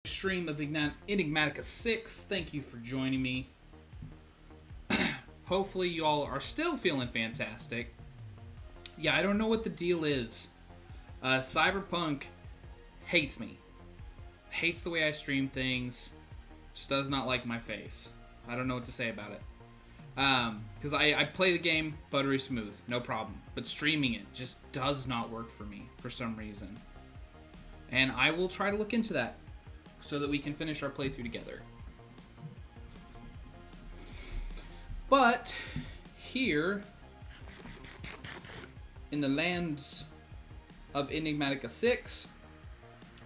Stream of Enigmatica 6. Thank you for joining me. Hopefully you all are still feeling fantastic. Yeah, I don't know what the deal is. Cyberpunk hates me. Hates the way I stream things. Just does not like my face. I don't know what to say about it. Because I play the game buttery smooth, no problem. But streaming it just does not work for me for some reason. And I will try to look into that so that we can finish our playthrough together. But here in the lands of Enigmatica 6,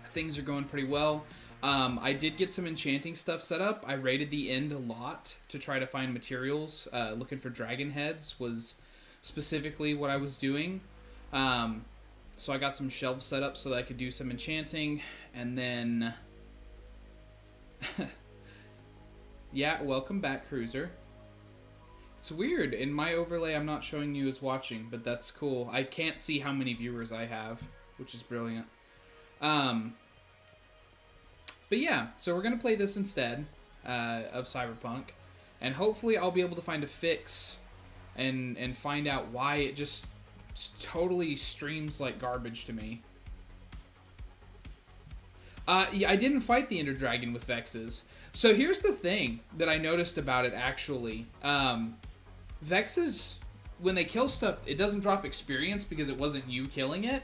things are going pretty well. I did get some enchanting stuff set up. I raided the end a lot to try to find materials. Looking for dragon heads was specifically what I was doing. So I got some shelves set up so that I could do some enchanting. And then... yeah, welcome back, Cruiser. It's weird. In my overlay, I'm not showing you as watching, but that's cool. I can't see how many viewers I have, which is brilliant. But yeah, so we're going to play this instead of Cyberpunk. And hopefully I'll be able to find a fix and find out why it just totally streams like garbage to me. Yeah, I didn't fight the Ender Dragon with Vexes. So here's the thing that I noticed about it, actually. Vexes, when they kill stuff, it doesn't drop experience because it wasn't you killing it.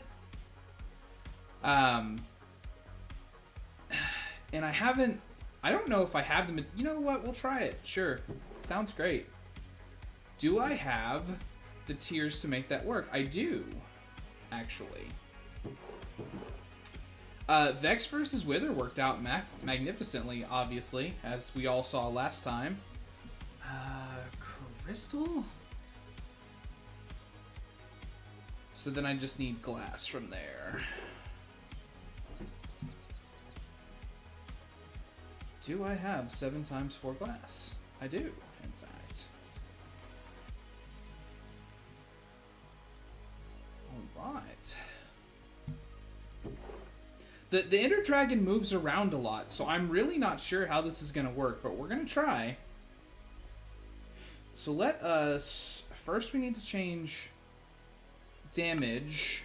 And I don't know if I have them. You know what? We'll try it. Sure. Sounds great. Do I have the tiers to make that work? I do, actually. Vex versus Wither worked out magnificently, obviously, as we all saw last time. Crystal? So then I just need glass from there. Do I have 7 times 4 glass? I do, in fact. Alright. The Ender Dragon moves around a lot, so I'm really not sure how this is going to work, but we're going to try. So let us... First we need to change damage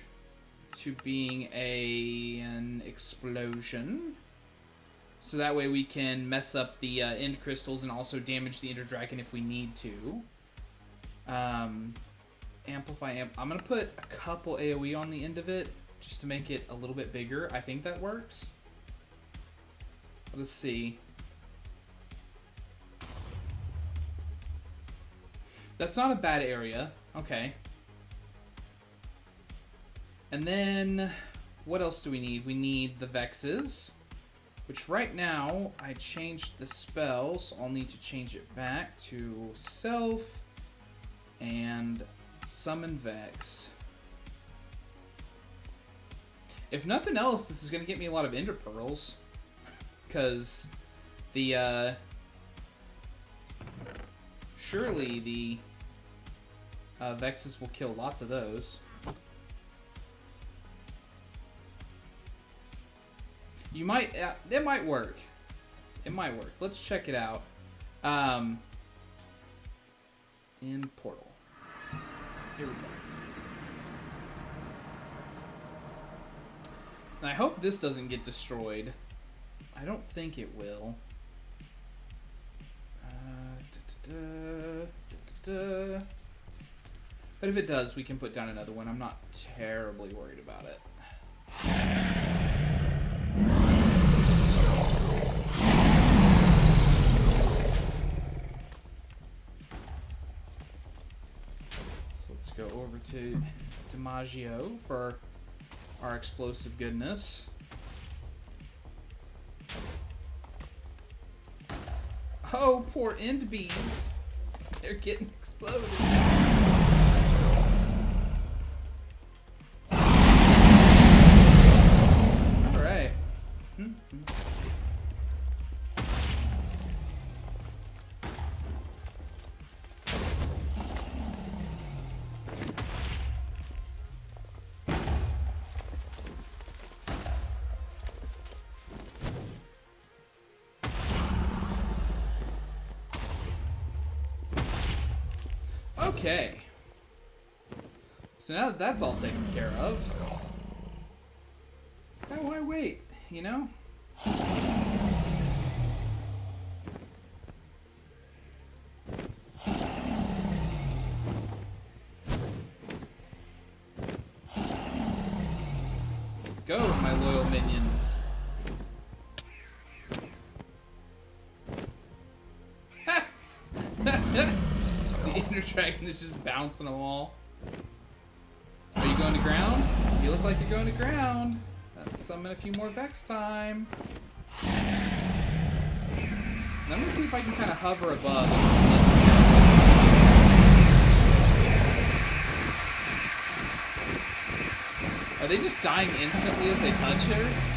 to being an explosion. So that way we can mess up the end crystals and also damage the Ender Dragon if we need to. Amplify... I'm going to put a couple AoE on the end of it, just to make it a little bit bigger. I think that works. Let's see. That's not a bad area. Okay. And then, what else do we need? We need the Vexes, which right now, I changed the spell, so I'll need to change it back to Self and Summon Vex. If nothing else, this is going to get me a lot of Ender Pearls. Because the, surely the Vexes will kill lots of those. You might, it might work. It might work. Let's check it out. In Portal. Here we go. I hope this doesn't get destroyed. I don't think it will. But if it does, we can put down another one. I'm not terribly worried about it. So let's go over to DiMaggio for our explosive goodness. Oh, poor end bees. They're getting exploded. Alright. Okay. So now that that's all taken care of, why wait, you know? Go, my loyal minions. The inner dragon is just bouncing them all. Are you going to ground? You look like you're going to ground. Let's summon a few more Vex time. And I'm going to see if I can kind of hover above and just let this happen. Are they just dying instantly as they touch her?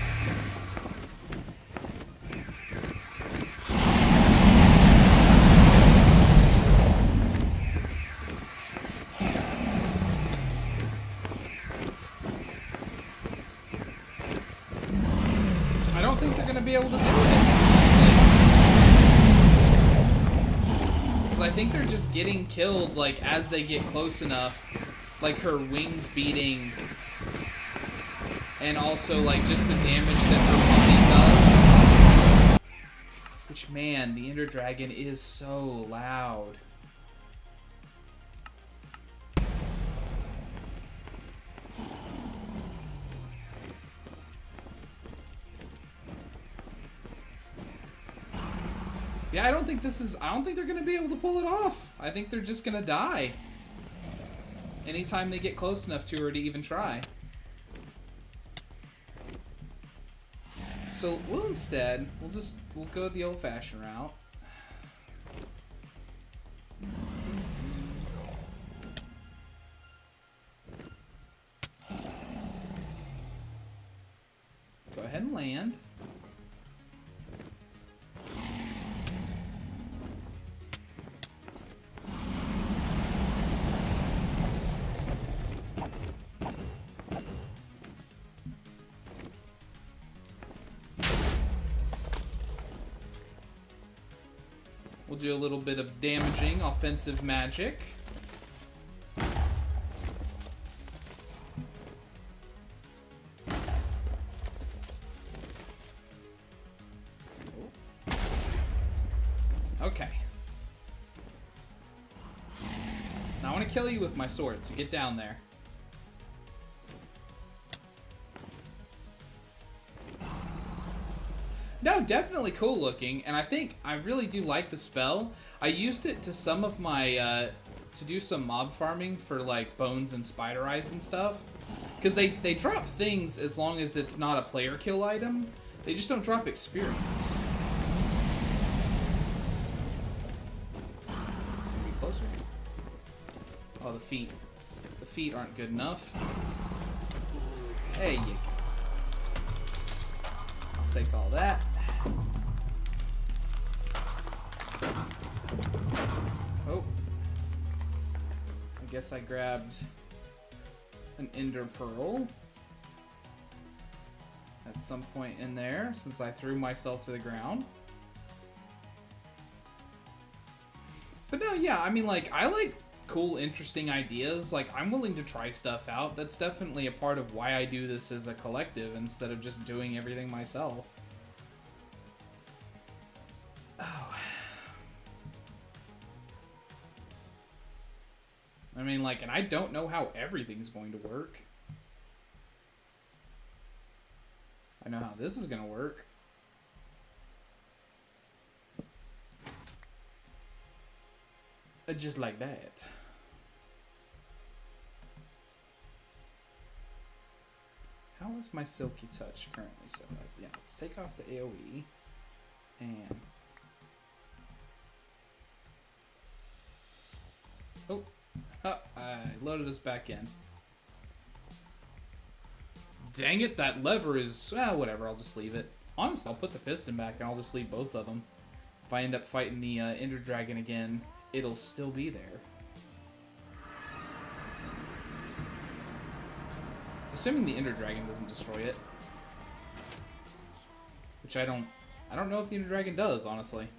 Be able to do it, because I think they're just getting killed like as they get close enough, like her wings beating, and also like just the damage that her body does. Which, man, the Ender Dragon is so loud. Yeah, I don't think they're gonna be able to pull it off. I think they're just gonna die anytime they get close enough to her to even try. So we'll go the old-fashioned route. Go ahead and land. We'll do a little bit of damaging offensive magic. Okay. Now I want to kill you with my sword, so get down there. No, definitely cool looking, and I think I really do like the spell. I used it to some of my, to do some mob farming for, like, bones and spider eyes and stuff. Because they drop things as long as it's not a player kill item. They just don't drop experience. Maybe closer? Oh, the feet. The feet aren't good enough. There you go. I'll take all that. Oh. I guess I grabbed an Ender Pearl at some point in there, since I threw myself to the ground. But no, yeah, I mean, like, I like cool, interesting ideas. Like, I'm willing to try stuff out. That's definitely a part of why I do this as a collective instead of just doing everything myself. Oh. I mean, like, and I don't know how everything's going to work. I know how this is going to work. Just like that. How is my Silky Touch currently set up? Yeah, let's take off the AoE. And... oh. I loaded us back in. Dang it, that lever is... well, whatever, I'll just leave it. Honestly, I'll put the piston back and I'll just leave both of them. If I end up fighting the Ender Dragon again, it'll still be there. Assuming the Ender Dragon doesn't destroy it. Which I don't know if the Ender Dragon does, honestly.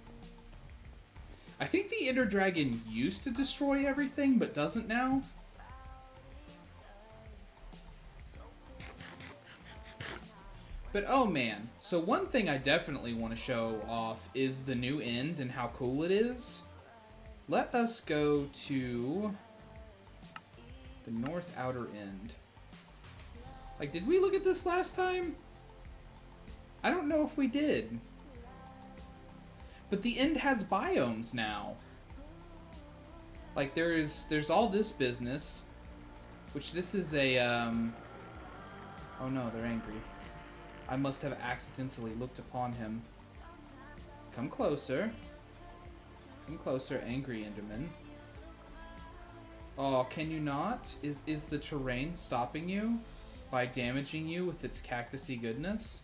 I think the Ender Dragon used to destroy everything, but doesn't now. But oh man, so one thing I definitely want to show off is the new end and how cool it is. Let us go to the north outer end. Like, did we look at this last time? I don't know if we did. But the end has biomes now. Like, there's all this business, which this is a, oh no, they're angry. I must have accidentally looked upon him. Come closer. Come closer, angry Enderman. Oh, can you not? Is the terrain stopping you by damaging you with its cactusy goodness?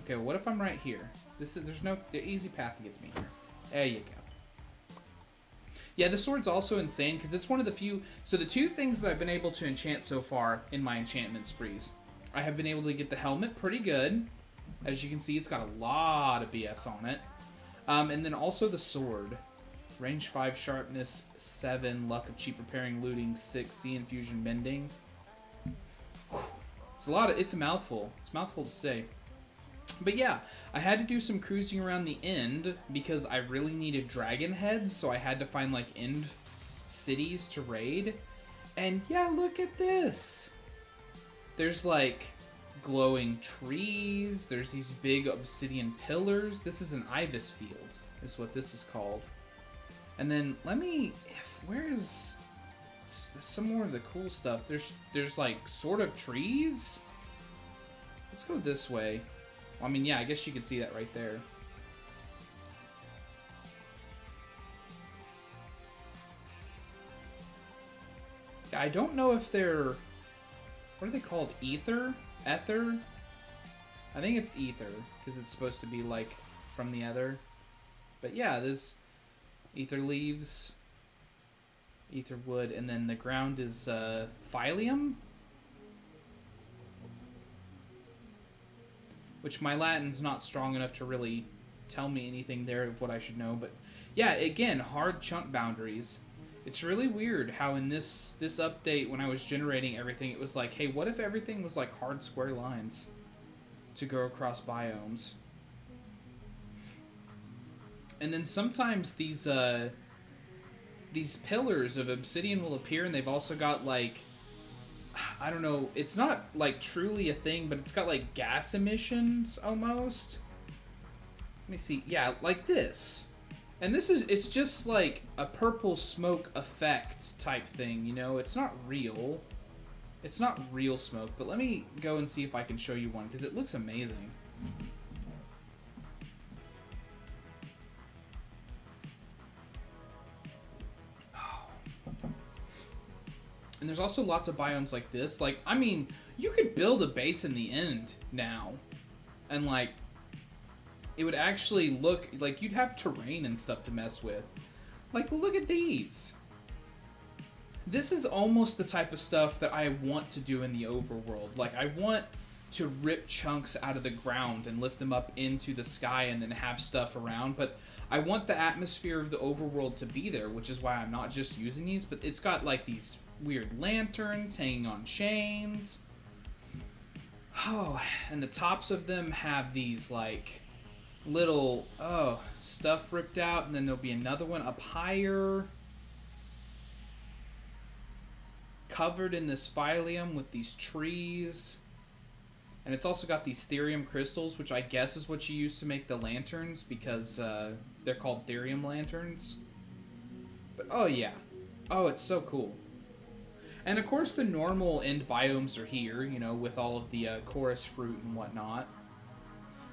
Okay, well, what if I'm right here? There's no easy path to get to me here. There you go. Yeah, the sword's also insane because it's one of the few. So the two things that I've been able to enchant so far in my enchantment sprees, I have been able to get the helmet pretty good. As you can see, it's got a lot of BS on it. And then also the sword. Range 5, sharpness 7, luck of cheap repairing, looting 6, sea infusion, mending. Whew. It's a mouthful. It's a mouthful to say. But yeah, I had to do some cruising around the end because I really needed dragon heads, so I had to find like end cities to raid. And yeah, look at this. There's like glowing trees. There's these big obsidian pillars. This is an ibis field, is what this is called. And then where's some more of the cool stuff? There's like sort of trees. Let's go this way. Well, I mean, yeah, I guess you could see that right there. I don't know if they're... What are they called? Ether? Ether? I think it's ether, because it's supposed to be, like, from the ether. But yeah, this ether leaves, ether wood, and then the ground is phyllium? Which my Latin's not strong enough to really tell me anything there of what I should know. But yeah, again, hard chunk boundaries. It's really weird how in this update, when I was generating everything, it was like, hey, what if everything was like hard square lines to go across biomes? And then sometimes these pillars of obsidian will appear, and they've also got like, I don't know, it's not like truly a thing, but it's got like gas emissions almost. Let me see. Yeah, like this. And it's just like a purple smoke effect type thing, you know? It's not real. It's not real smoke, but let me go and see if I can show you one, because it looks amazing. And there's also lots of biomes like this. Like, I mean, you could build a base in the end now. And, like, it would actually look like you'd have terrain and stuff to mess with. Like, look at these. This is almost the type of stuff that I want to do in the overworld. Like, I want to rip chunks out of the ground and lift them up into the sky and then have stuff around. But I want the atmosphere of the overworld to be there, which is why I'm not just using these. But it's got, like, these weird lanterns hanging on chains. Oh, and the tops of them have these, like, little, stuff ripped out. And then there'll be another one up higher, covered in this phyllium with these trees. And it's also got these therium crystals, which I guess is what you use to make the lanterns, because they're called therium lanterns. But, oh yeah. Oh, it's so cool. And of course the normal end biomes are here, you know, with all of the chorus fruit and whatnot.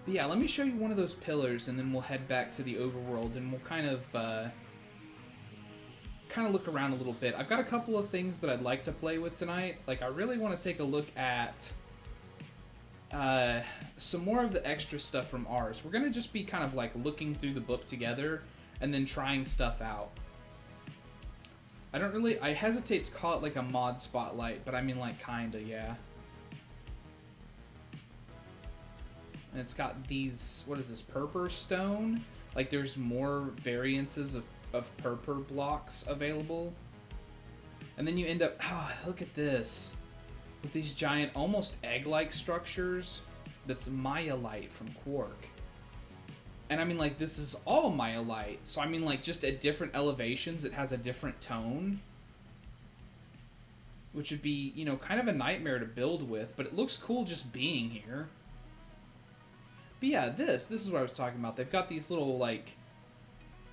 But yeah, let me show you one of those pillars, and then we'll head back to the overworld, and we'll kind of look around a little bit. I've got a couple of things that I'd like to play with tonight. Like, I really want to take a look at some more of the extra stuff from ours. We're going to just be kind of like looking through the book together and then trying stuff out. I hesitate to call it like a mod spotlight, but I mean like kinda, yeah. And it's got these, what is this, purple stone? Like there's more variances of of purple blocks available. And then you end up, oh, look at this. With these giant, almost egg-like structures. That's Myelite from Quark. And I mean, like, this is all Myelite. So I mean, like, just at different elevations, it has a different tone. Which would be, you know, kind of a nightmare to build with. But it looks cool just being here. But yeah, this is what I was talking about. They've got these little, like,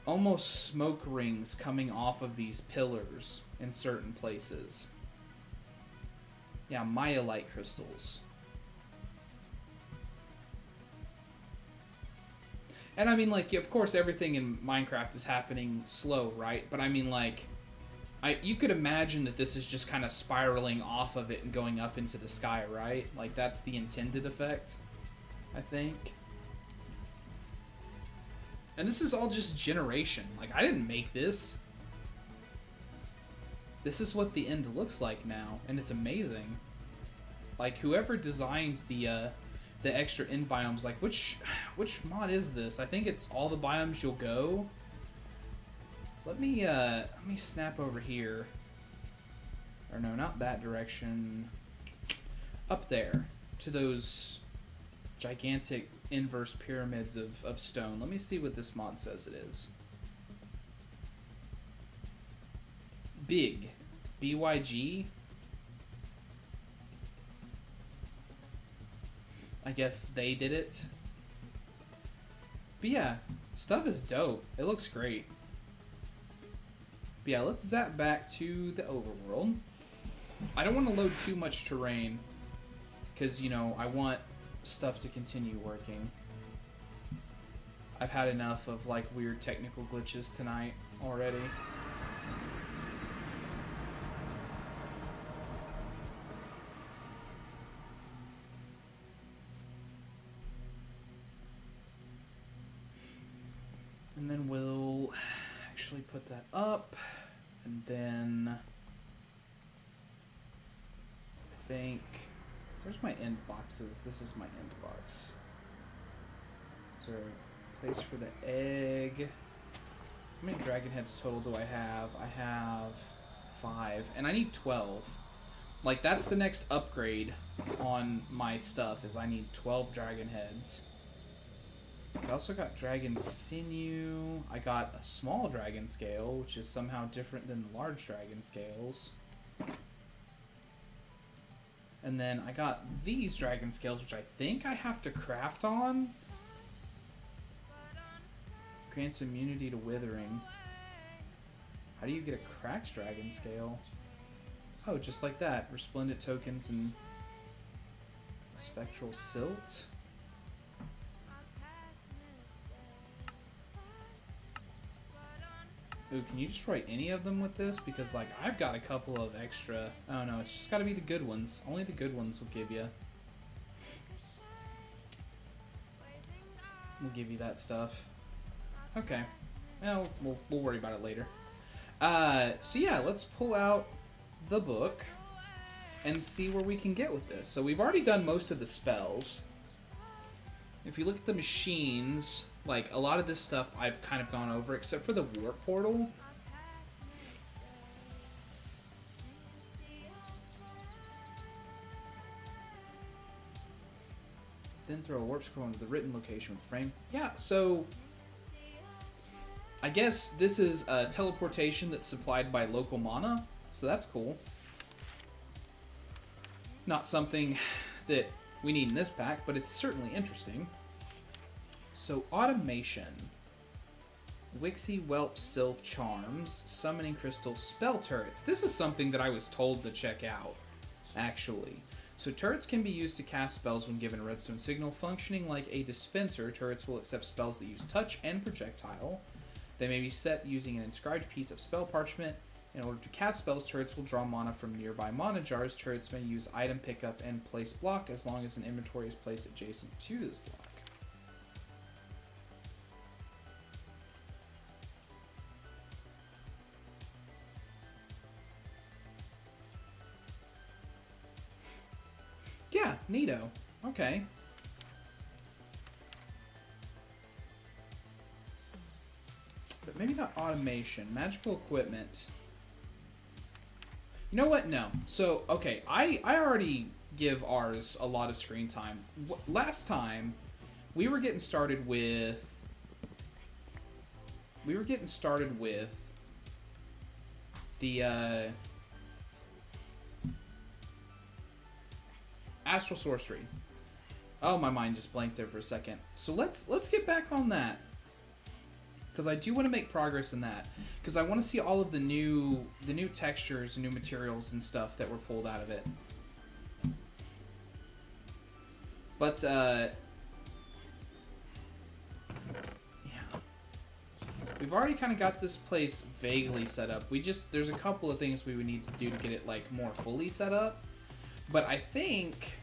almost smoke rings coming off of these pillars in certain places. Yeah, Myelite crystals. And I mean, like, of course, everything in Minecraft is happening slow, right? But I mean, like, you could imagine that this is just kind of spiraling off of it and going up into the sky, right? Like, that's the intended effect, I think. And this is all just generation. Like, I didn't make this. This is what the end looks like now, and it's amazing. Like, whoever designed the extra end biomes, like, which mod is this? I think it's all the biomes you'll go. Let me snap over here. Or no, not that direction. Up there to those gigantic inverse pyramids of stone. Let me see what this mod says it is. Big. BYG. I guess they did it. But yeah, stuff is dope. It looks great. But yeah, let's zap back to the overworld. I don't want to load too much terrain because, you know, I want stuff to continue working. I've had enough of, like, weird technical glitches tonight already. And then we'll actually put that up. And then I think, where's my end boxes? This is my end box. Is there a place for the egg? How many dragon heads total do I have? I have 5, and I need 12. Like, that's the next upgrade on my stuff, is I need 12 dragon heads. I also got dragon sinew. I got a small dragon scale, which is somehow different than the large dragon scales. And then I got these dragon scales, which I think I have to craft on. Grants immunity to withering. How do you get a cracked dragon scale? Oh, just like that. Resplendent tokens and spectral silt. Ooh, can you destroy any of them with this? Because, like, I've got a couple of extra... Oh, no, it's just got to be the good ones. Only the good ones will give you. We'll give you that stuff. Okay. Well, we'll worry about it later. So, yeah, let's pull out the book and see where we can get with this. So, we've already done most of the spells. If you look at the machines... Like, a lot of this stuff I've kind of gone over, except for the warp portal. Then throw a warp scroll into the written location with the frame. Yeah, so... I guess this is a teleportation that's supplied by local mana, so that's cool. Not something that we need in this pack, but it's certainly interesting. So, automation. Wixie, Whelp, Sylph, Charms, Summoning Crystal, Spell Turrets. This is something that I was told to check out, actually. So, turrets can be used to cast spells when given a redstone signal. Functioning like a dispenser, turrets will accept spells that use touch and projectile. They may be set using an inscribed piece of spell parchment. In order to cast spells, turrets will draw mana from nearby mana jars. Turrets may use item pickup and place block as long as an inventory is placed adjacent to this block. Yeah, neato. Okay. But maybe not automation. Magical equipment. You know what? No. So, okay, I already give ours a lot of screen time. Last time, we were getting started with... the, Astral Sorcery. Oh, my mind just blanked there for a second. So let's get back on that. Because I do want to make progress in that. Because I want to see all of the new textures and new materials and stuff that were pulled out of it. But, yeah. We've already kind of got this place vaguely set up. There's a couple of things we would need to do to get it, like, more fully set up. But I think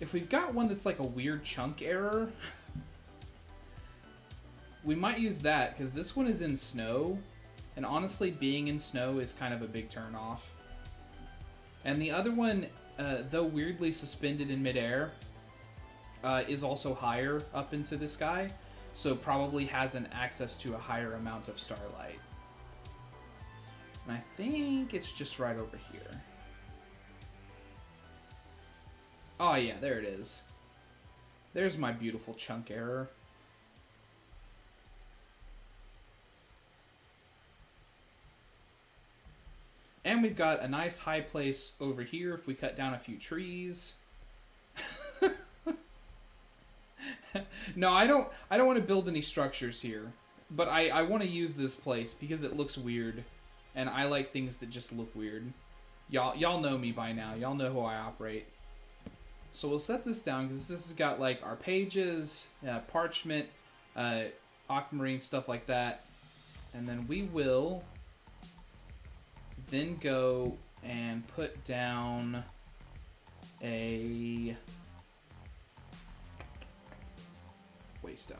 if we've got one that's like a weird chunk error, we might use that, because this one is in snow, and honestly, being in snow is kind of a big turn off. And the other one, though weirdly suspended in midair, is also higher up into the sky, so probably has an access to a higher amount of starlight. And I think it's just right over here. Oh yeah, there it is. There's my beautiful chunk error. And we've got a nice high place over here if we cut down a few trees. No, I don't want to build any structures here. But I want to use this place because it looks weird. And I like things that just look weird. Y'all know me by now. Y'all know how I operate. So we'll set this down because this has got like our pages, parchment, aquamarine, stuff like that. And then we will then go and put down a waystone.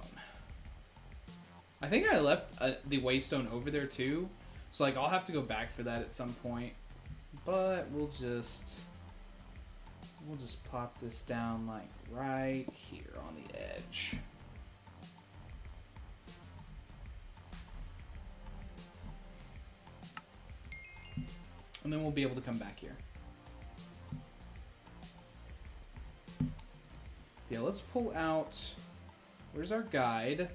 I think I left the waystone over there too, so like I'll have to go back for that at some point. But we'll just plop this down like right here on the edge. And then we'll be able to come back here. Yeah, let's pull out... Where's our guide?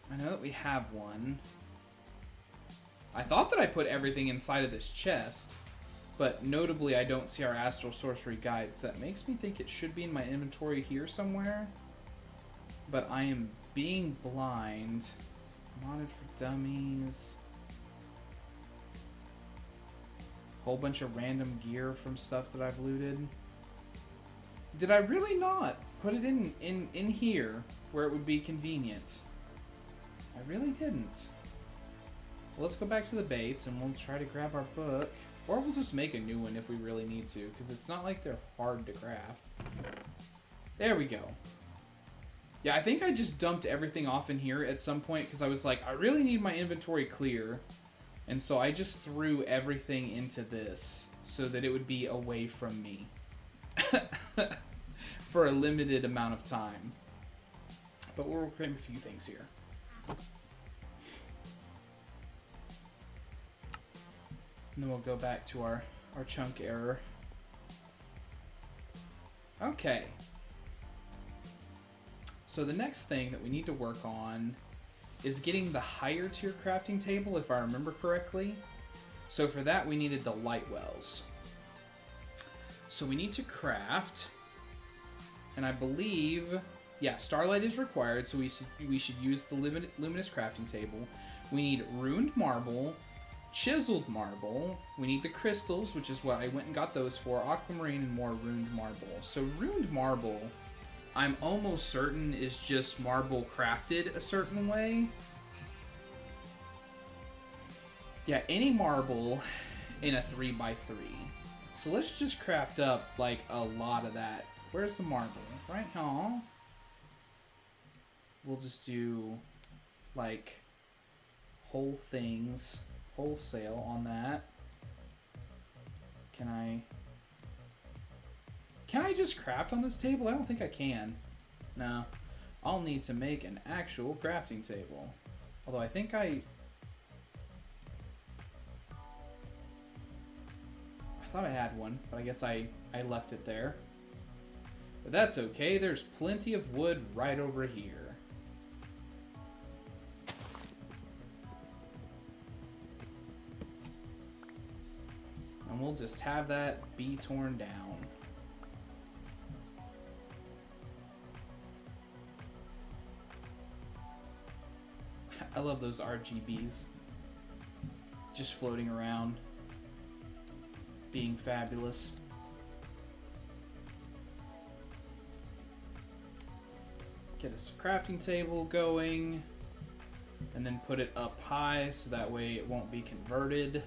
I know that we have one. I thought that I put everything inside of this chest, but notably I don't see our Astral Sorcery guide, so that makes me think it should be in my inventory here somewhere. But I am being blind. Modded for dummies. Whole bunch of random gear from stuff that I've looted. Did I really not put it in here where it would be convenient? I really didn't. Well, let's go back to the base and we'll try to grab our book. Or we'll just make a new one if we really need to, because it's not like they're hard to craft. There we go. Yeah, I think I just dumped everything off in here at some point because I was like, I really need my inventory clear. And so I just threw everything into this so that it would be away from me for a limited amount of time. But we'll reclaim a few things here. And then we'll go back to our chunk error. Okay. So the next thing that we need to work on is getting the higher tier crafting table, if I remember correctly. So for that, we needed the light wells. So we need to craft, and I believe, yeah, starlight is required, so we should use the luminous crafting table. We need ruined marble, chiseled marble. We need the crystals, which is what I went and got those for. Aquamarine and more ruined marble. So ruined marble, I'm almost certain is just marble crafted a certain way. Yeah, any marble in a 3x3. So let's just craft up like a lot of that. Where's the marble? Right here. We'll just do like whole things wholesale on that. Can I just craft on this table? I don't think I can. No. I'll need to make an actual crafting table. Although I think I thought I had one, but I guess I left it there. But that's okay, there's plenty of wood right over here. And we'll just have that be torn down. I love those RGBs just floating around, being fabulous. Get us a crafting table going, and then put it up high so that way it won't be converted.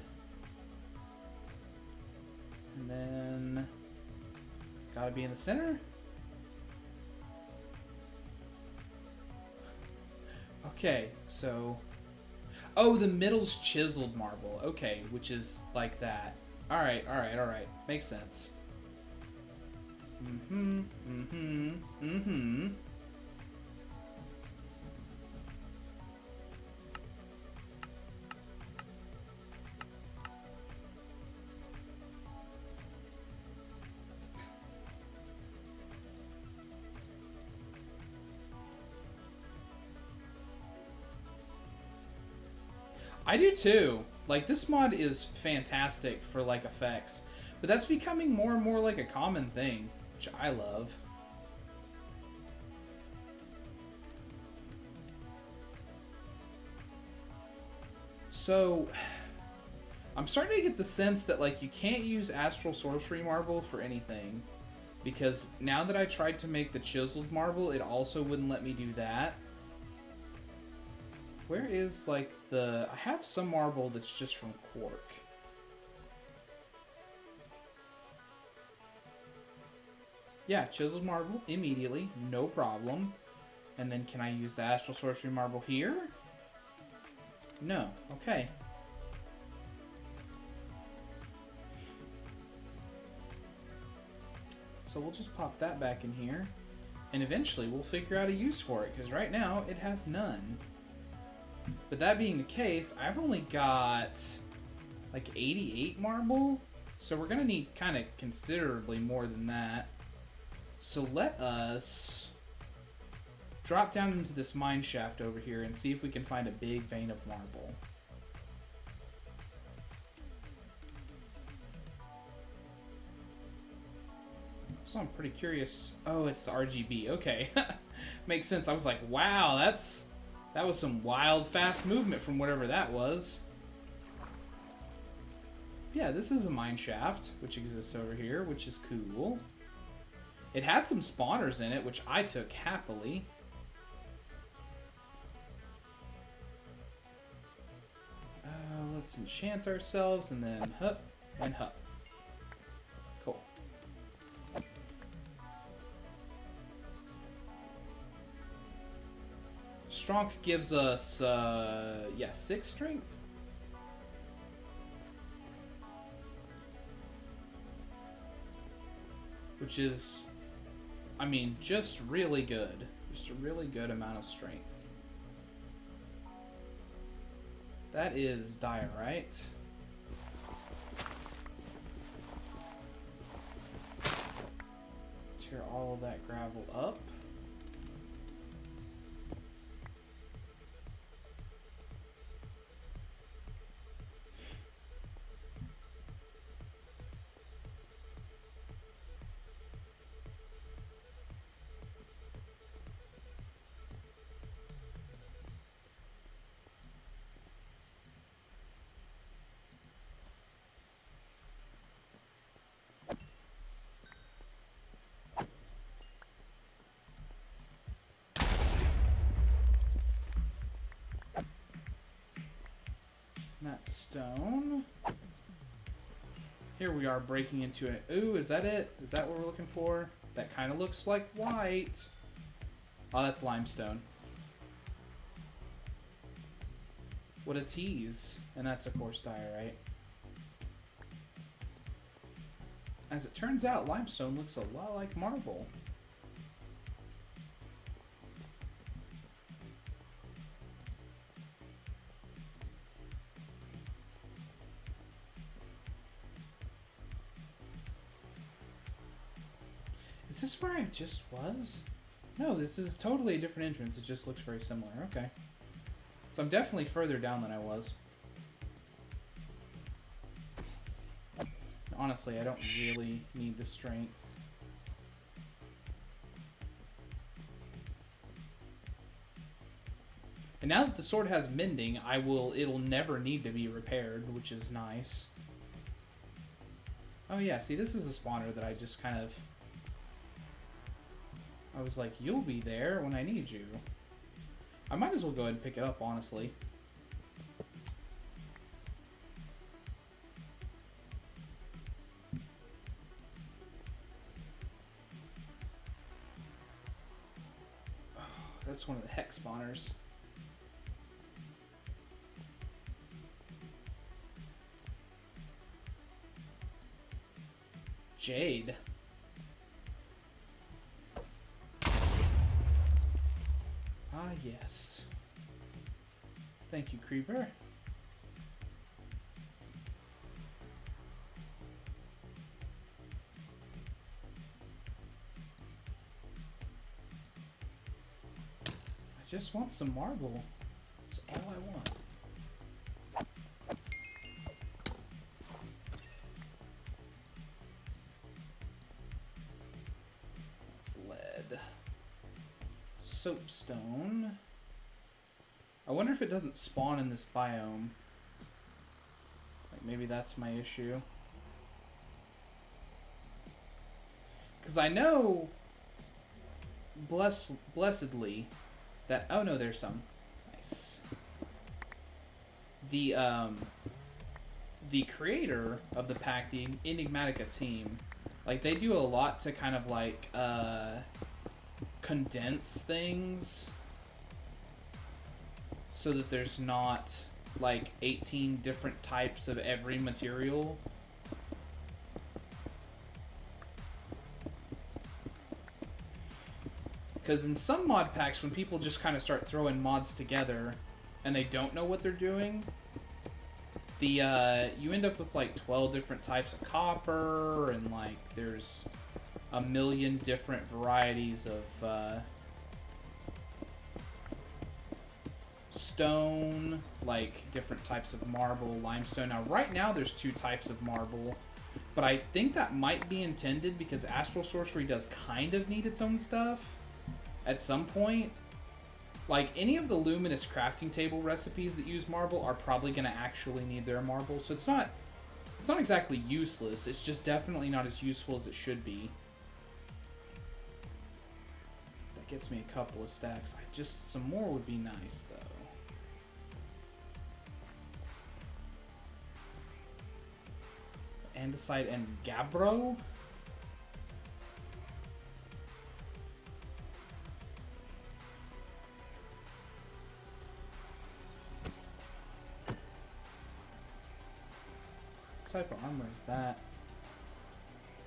And then gotta be in the center. Okay, so oh, the middle's chiseled marble. Okay, which is like that. Alright, alright, alright. Makes sense. I do too. Like, this mod is fantastic for, like, effects. But that's becoming more and more like a common thing, which I love. So, I'm starting to get the sense that, like, you can't use Astral Sorcery Marble for anything. Because now that I tried to make the Chiseled Marble, it also wouldn't let me do that. Where is, like, the... I have some marble that's just from Quark. Yeah, Chiseled Marble, immediately, no problem. And then can I use the Astral Sorcery Marble here? No, okay. So we'll just pop that back in here. And eventually we'll figure out a use for it, because right now it has none. But that being the case, I've only got like 88 marble, so we're gonna need kind of considerably more than that. So let us drop down into this mine shaft over here and see if we can find a big vein of marble. So I'm pretty curious. Oh, it's the RGB. Okay. Makes sense. I was like, wow, that was some wild fast movement from whatever that was. Yeah, this is a mine shaft, which exists over here, which is cool. It had some spawners in it, which I took happily. Let's enchant ourselves, and then hup, and hup. Cool. Strong gives us, yeah, 6 strength. Which is, I mean, just really good. Just a really good amount of strength. That is diorite. Tear all of that gravel up. That stone. Here we are breaking into it. Ooh, is that it? Is that what we're looking for? That kind of looks like white. Oh, that's limestone. What a tease. And that's, of course, diorite. As it turns out, limestone looks a lot like marble. Is this where I just was? No, this is totally a different entrance. It just looks very similar. Okay. So I'm definitely further down than I was. Honestly, I don't really need the strength. And now that the sword has mending, it'll never need to be repaired, which is nice. Oh yeah, see, this is a spawner that I just kind of... I was like, you'll be there when I need you. I might as well go ahead and pick it up, honestly. Oh, that's one of the hex spawners. Jade. Ah, yes. Thank you, Creeper. I just want some marble. That's all I want. That's lead. Soapstone. I wonder if it doesn't spawn in this biome. Like, maybe that's my issue. Because I know, blessedly, that... Oh no, there's some. Nice. The creator of the pack, the Enigmatica team, like, they do a lot to kind of, like, condense things so that there's not like 18 different types of every material. Because in some mod packs, when people just kind of start throwing mods together and they don't know what they're doing, you end up with like 12 different types of copper, and like there's a million different varieties of stone, like different types of marble, limestone. Now right now there's 2 types of marble, but I think that might be intended because Astral Sorcery does kind of need its own stuff at some point. Like any of the luminous crafting table recipes that use marble are probably going to actually need their marble, so it's not exactly useless, it's just definitely not as useful as it should be. That gets me a couple of stacks. Some more would be nice though. Andesite and Gabbro. What type of armor is that?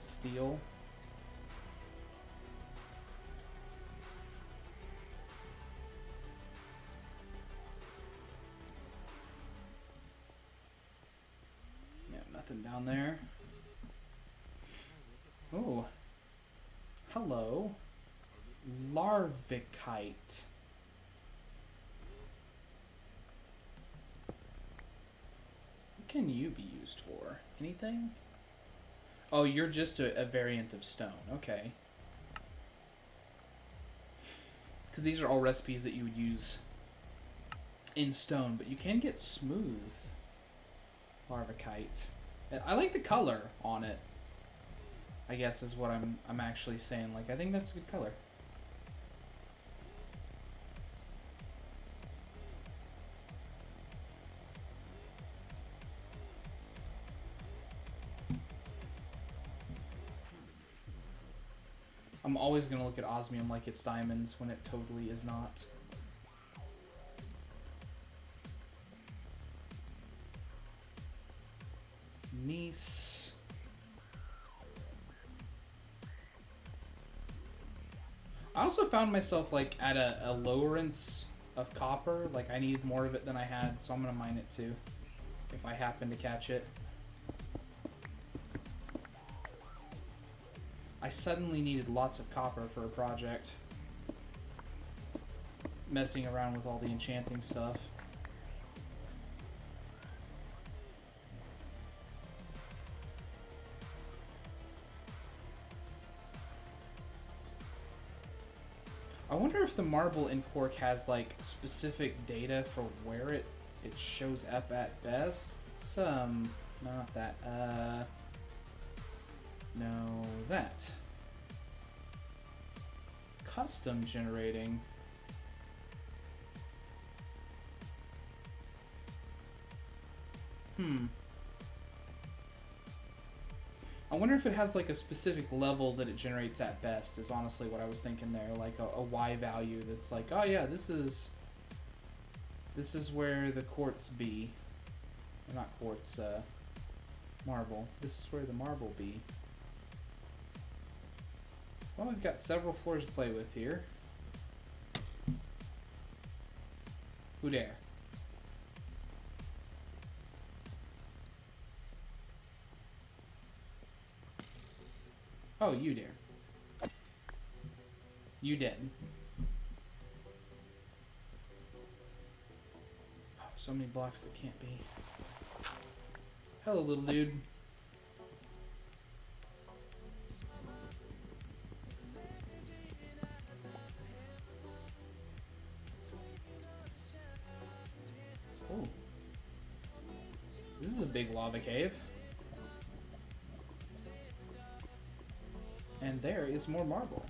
Steel. Nothing down there. Oh. Hello. Larvikite. What can you be used for? Anything? Oh, you're just a variant of stone. Okay. Because these are all recipes that you would use in stone, but you can get smooth Larvikite. I like the color on it, I guess is what I'm actually saying. Like, I think that's a good color. I'm always going to look at osmium like it's diamonds when it totally is not. Nice. I also found myself like at a lowerance of copper. Like I needed more of it than I had, so I'm gonna mine it too if I happen to catch it. I suddenly needed lots of copper for a project. Messing around with all the enchanting stuff. I wonder if the marble in Cork has like specific data for where it shows up at best. It's no, not that. No, that. Custom generating. I wonder if it has like a specific level that it generates at best, is honestly what I was thinking there. Like a Y value that's like, oh yeah, this is where the quartz be. Or not quartz, marble. This is where the marble be. Well, we've got several floors to play with here. Who dare? Oh, you dare. You dead. Oh, so many blocks that can't be. Hello, little dude. Oh. This is a big lava cave. And there is more marble.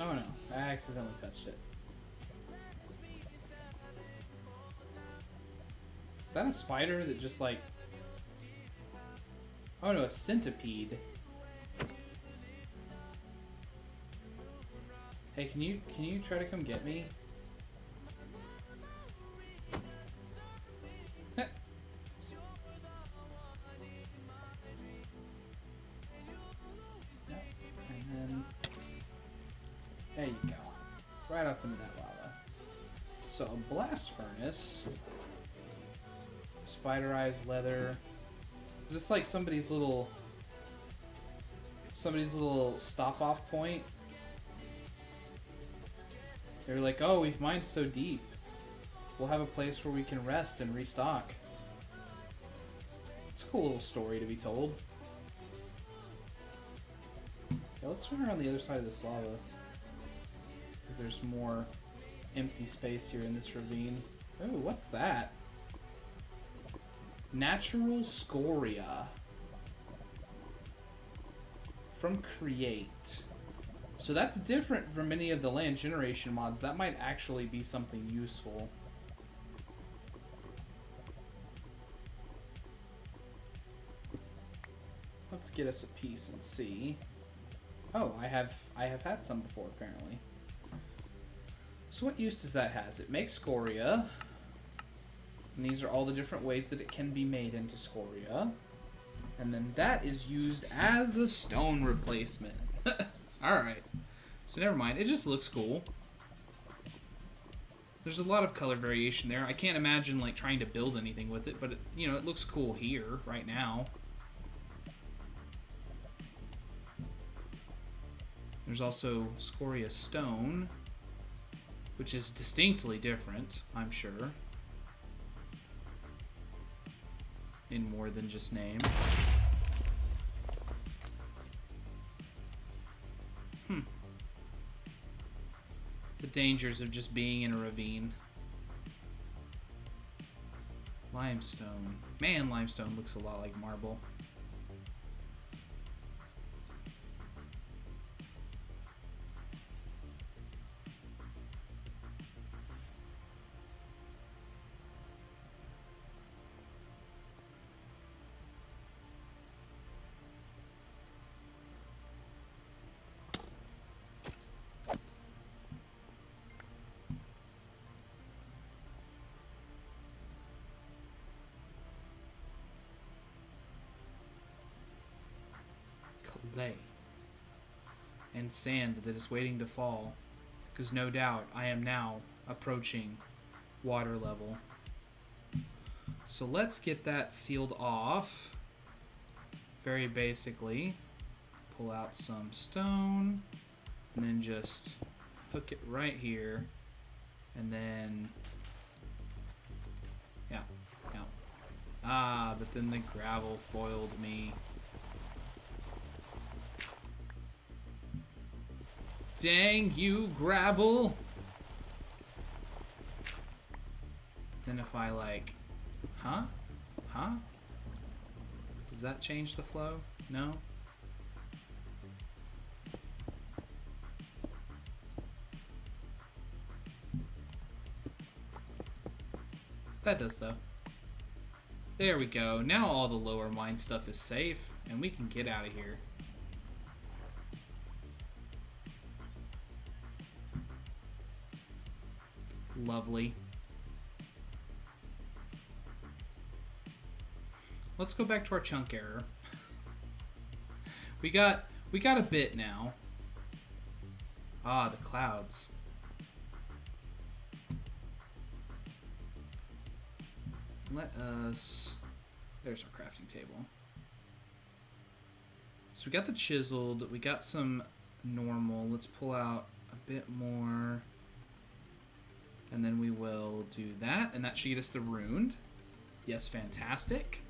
Oh no, I accidentally touched it. Is that a spider that just like... Oh no, a centipede. Hey, can you try to come get me? There you go. Right up into that lava. So a blast furnace. Spider eyes, leather. Is this like somebody's little stop off point? They're like, oh, we've mined so deep. We'll have a place where we can rest and restock. It's a cool little story to be told. Yeah, let's swing around the other side of this lava. Because there's more empty space here in this ravine. Oh, what's that? Natural Scoria. From Create. So that's different from many of the land generation mods. That might actually be something useful. Let's get us a piece and see. Oh, I have had some before apparently. So what use does that have? It makes Scoria. And these are all the different ways that it can be made into Scoria. And then that is used as a stone replacement. Alright. So never mind. It just looks cool. There's a lot of color variation there. I can't imagine like trying to build anything with it, but it, you know, it looks cool here right now. There's also Scoria Stone, which is distinctly different, I'm sure. In more than just name. The dangers of just being in a ravine. Limestone. Man, limestone looks a lot like marble. lay, and sand that is waiting to fall, because no doubt I am now approaching water level. So let's get that sealed off. Very basically, pull out some stone, and then just hook it right here, and then, yeah. Ah, but then the gravel foiled me. Dang you, gravel! Then if I like, huh? Does that change the flow? No? That does though. There we go. Now all the lower mine stuff is safe, and we can get out of here. Lovely. Let's go back to our chunk error. We got a bit now. Ah, the clouds. Let us... There's our crafting table. So we got the chiseled. We got some normal. Let's pull out a bit more. And then we will do that. And that should get us the runed. Yes, fantastic.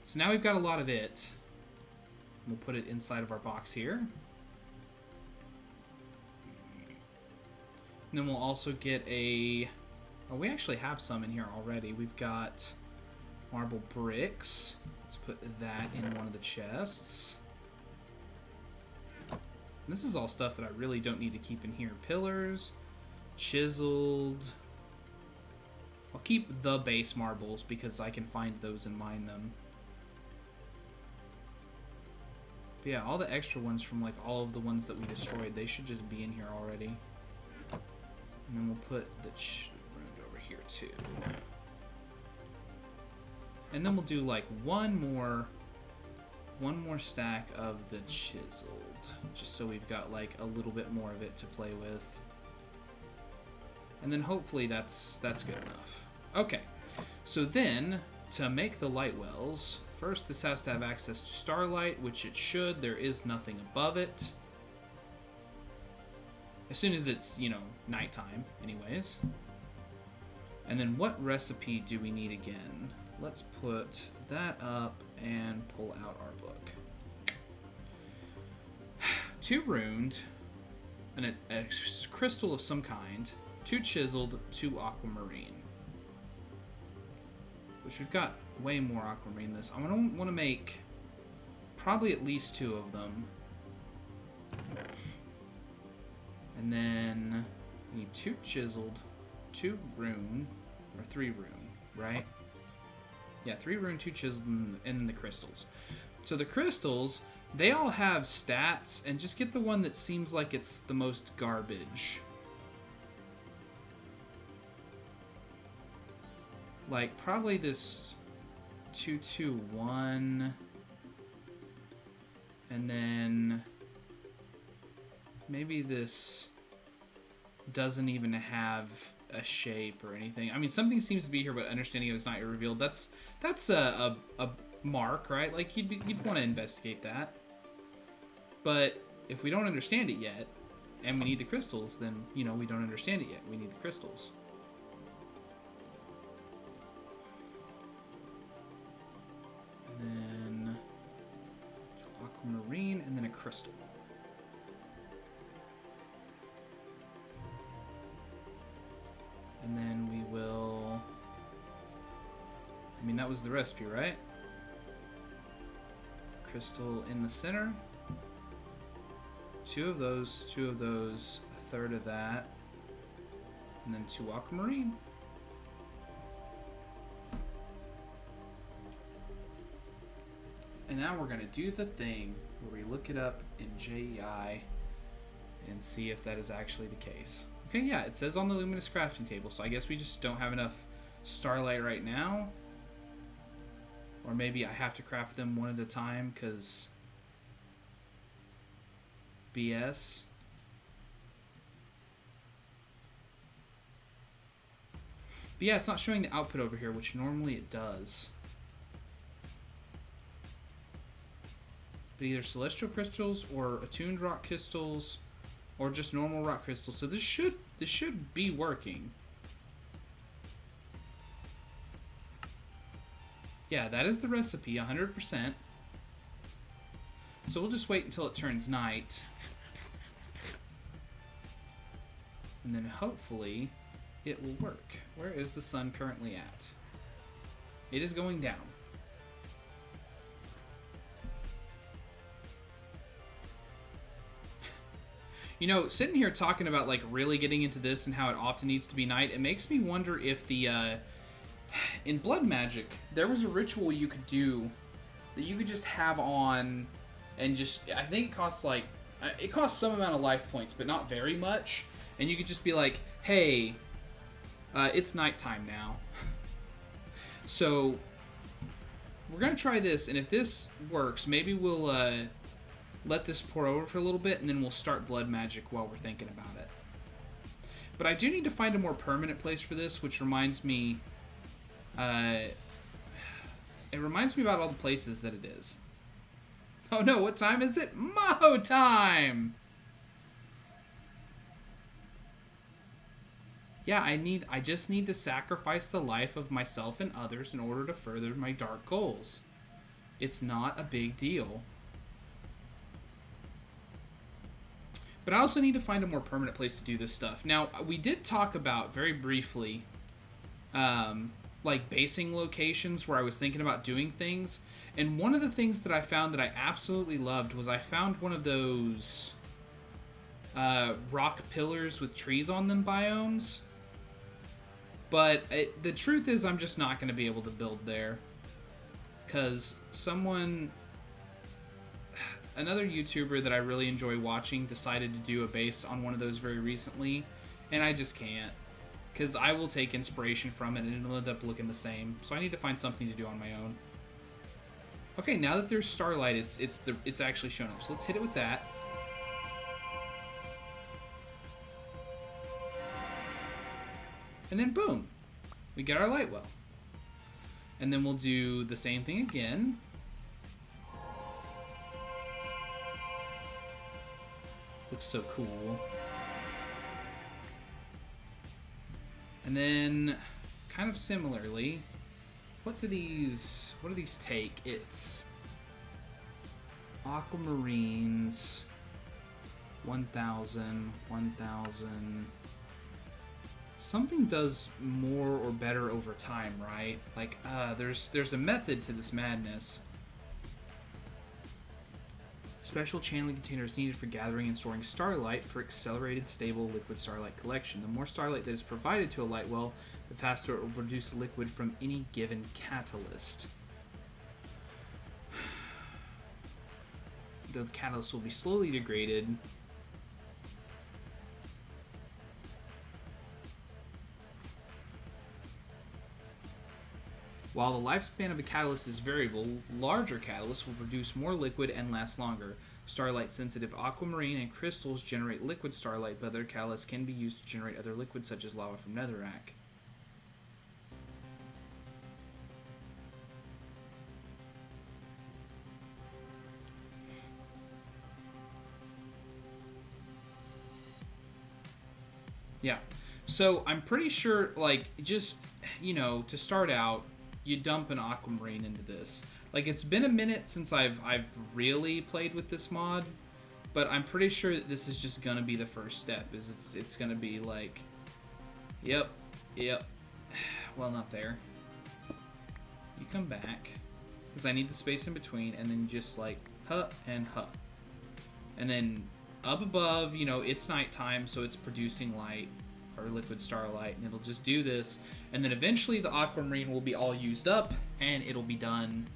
So now we've got a lot of it. We'll put it inside of our box here. And then we'll also get a... Oh, we actually have some in here already. We've got marble bricks. Let's put that in one of the chests. And this is all stuff that I really don't need to keep in here. Pillars, chiseled. I'll keep the base marbles because I can find those and mine them. But yeah, all the extra ones from like all of the ones that we destroyed, they should just be in here already. And then we'll put the over here too. And then we'll do like one more stack of the chiseled, just so we've got like a little bit more of it to play with. And then hopefully that's good enough. Okay, so then to make the light wells, first this has to have access to starlight, which it should. There is nothing above it. As soon as it's, you know, nighttime, anyways. And then what recipe do we need again? Let's put that up and pull out our book. 2 runed, and a crystal of some kind, 2 chiseled, 2 aquamarine. Which we've got way more aquamarine than this. I'm gonna want to make probably at least 2 of them. And then we need 2 chiseled, 2 rune, or 3 rune, right? Yeah, 3 rune, 2 chiseled, and the crystals. So the crystals, they all have stats, and just get the one that seems like it's the most garbage. Like, probably this 221, and then maybe this doesn't even have a shape or anything. I mean, something seems to be here, but understanding it is not yet revealed. That's a mark, right? Like, you'd want to investigate that. But if we don't understand it yet, and we need the crystals, then, you know, we don't understand it yet. We need the crystals. And then aquamarine, and then a crystal. And then we will... I mean, that was the recipe, right? Crystal in the center. 2 of those, 2 of those, a third of that. And then 2 aquamarine. And now we're going to do the thing where we look it up in JEI and see if that is actually the case. Okay, yeah, it says on the Luminous crafting table, so I guess we just don't have enough starlight right now. Or maybe I have to craft them one at a time, because BS. But yeah, it's not showing the output over here, which normally it does. But either celestial crystals or attuned rock crystals or just normal rock crystals. So this should be working. Yeah, that is the recipe, 100%. So we'll just wait until it turns night. And then hopefully it will work. Where is the sun currently at? It is going down. You know, sitting here talking about like really getting into this and how it often needs to be night, it makes me wonder if the in blood magic there was a ritual you could do that you could just have on and just, I think it costs like, it costs some amount of life points, but not very much, and you could just be like, hey, it's nighttime now. So we're gonna try this, and if this works, maybe we'll let this pour over for a little bit, and then we'll start blood magic while we're thinking about it. But I do need to find a more permanent place for this, which reminds me, it reminds me about all the places that it is. Oh no, what time is it? Maho time! Yeah, I just need to sacrifice the life of myself and others in order to further my dark goals. It's not a big deal. But I also need to find a more permanent place to do this stuff. Now, we did talk about, very briefly, like basing locations where I was thinking about doing things. And one of the things that I found that I absolutely loved was I found one of those rock pillars with trees on them biomes. But the truth is I'm just not going to be able to build there. Because another YouTuber that I really enjoy watching decided to do a base on one of those very recently. And I just can't. Because I will take inspiration from it and it'll end up looking the same. So I need to find something to do on my own. Okay, now that there's starlight, it's actually shown up. So let's hit it with that. And then boom, we get our light well. And then we'll do the same thing again. Looks so cool. And then, kind of similarly, what do these take? It's aquamarines, 1,000, 1,000. Something does more or better over time, right? Like, there's a method to this madness. Special channeling containers needed for gathering and storing starlight for accelerated, stable liquid starlight collection. The more starlight that is provided to a light well, the faster it will produce liquid from any given catalyst. The catalyst will be slowly degraded. While the lifespan of a catalyst is variable, larger catalysts will produce more liquid and last longer. Starlight-sensitive aquamarine and crystals generate liquid starlight, but other catalysts can be used to generate other liquids such as lava from netherrack. Yeah, so I'm pretty sure, like, just, you know, to start out, you dump an aquamarine into this. Like, it's been a minute since I've really played with this mod, but I'm pretty sure that this is just gonna be the first step. Is it's gonna be like, yep, well, not there. You come back, because I need the space in between, and then just like, huh, and huh. And then up above, you know, it's nighttime, so it's producing light, or liquid starlight, and it'll just do this, and then eventually the aquamarine will be all used up and it'll be done,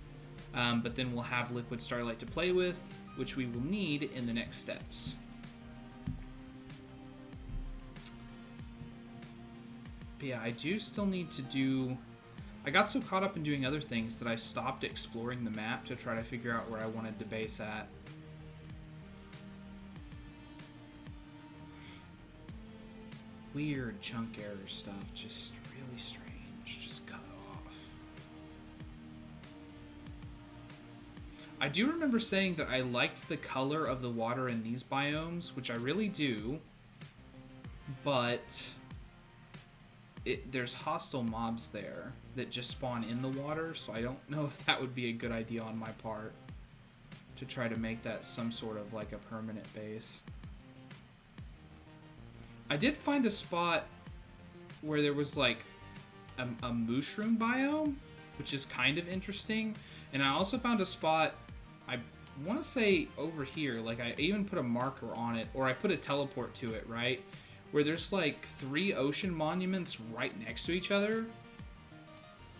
but then we'll have liquid starlight to play with, which we will need in the next steps. But yeah, I do still need to do, I got so caught up in doing other things that I stopped exploring the map to try to figure out where I wanted to base at. weird chunk error stuff. Just really strange. Just cut off. I do remember saying that I liked the color of the water in these biomes, which I really do. But there's hostile mobs there that just spawn in the water, so I don't know if that would be a good idea on my part to try to make that some sort of like a permanent base. I did find a spot where there was like a mushroom biome, which is kind of interesting, and I also found a spot, I want to say over here, like I even put a marker on it, or I put a teleport to it, right? Where there's like 3 ocean monuments right next to each other.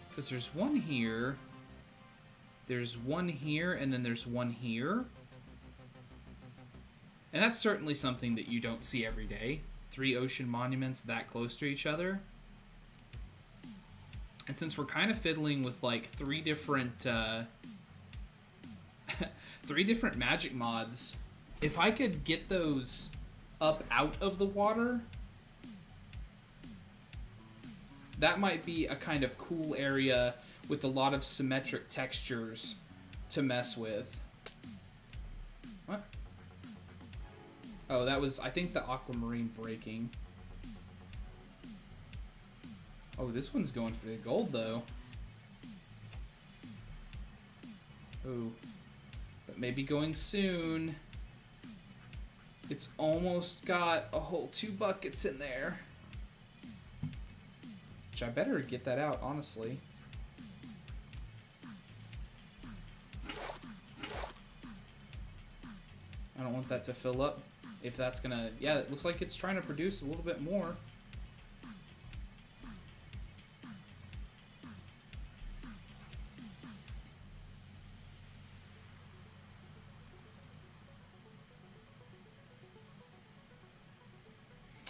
Because there's one here, there's one here, and then there's one here. And that's certainly something that you don't see every day. 3 ocean monuments that close to each other. And since we're kind of fiddling with like 3 different 3 different magic mods, if I could get those up out of the water, that might be a kind of cool area with a lot of symmetric textures to mess with. What? Oh, that was, I think, the aquamarine breaking. Oh, this one's going for the gold, though. Oh, but maybe going soon. It's almost got a whole 2 buckets in there. Which I better get that out, honestly. I don't want that to fill up. If that's gonna... Yeah, it looks like it's trying to produce a little bit more.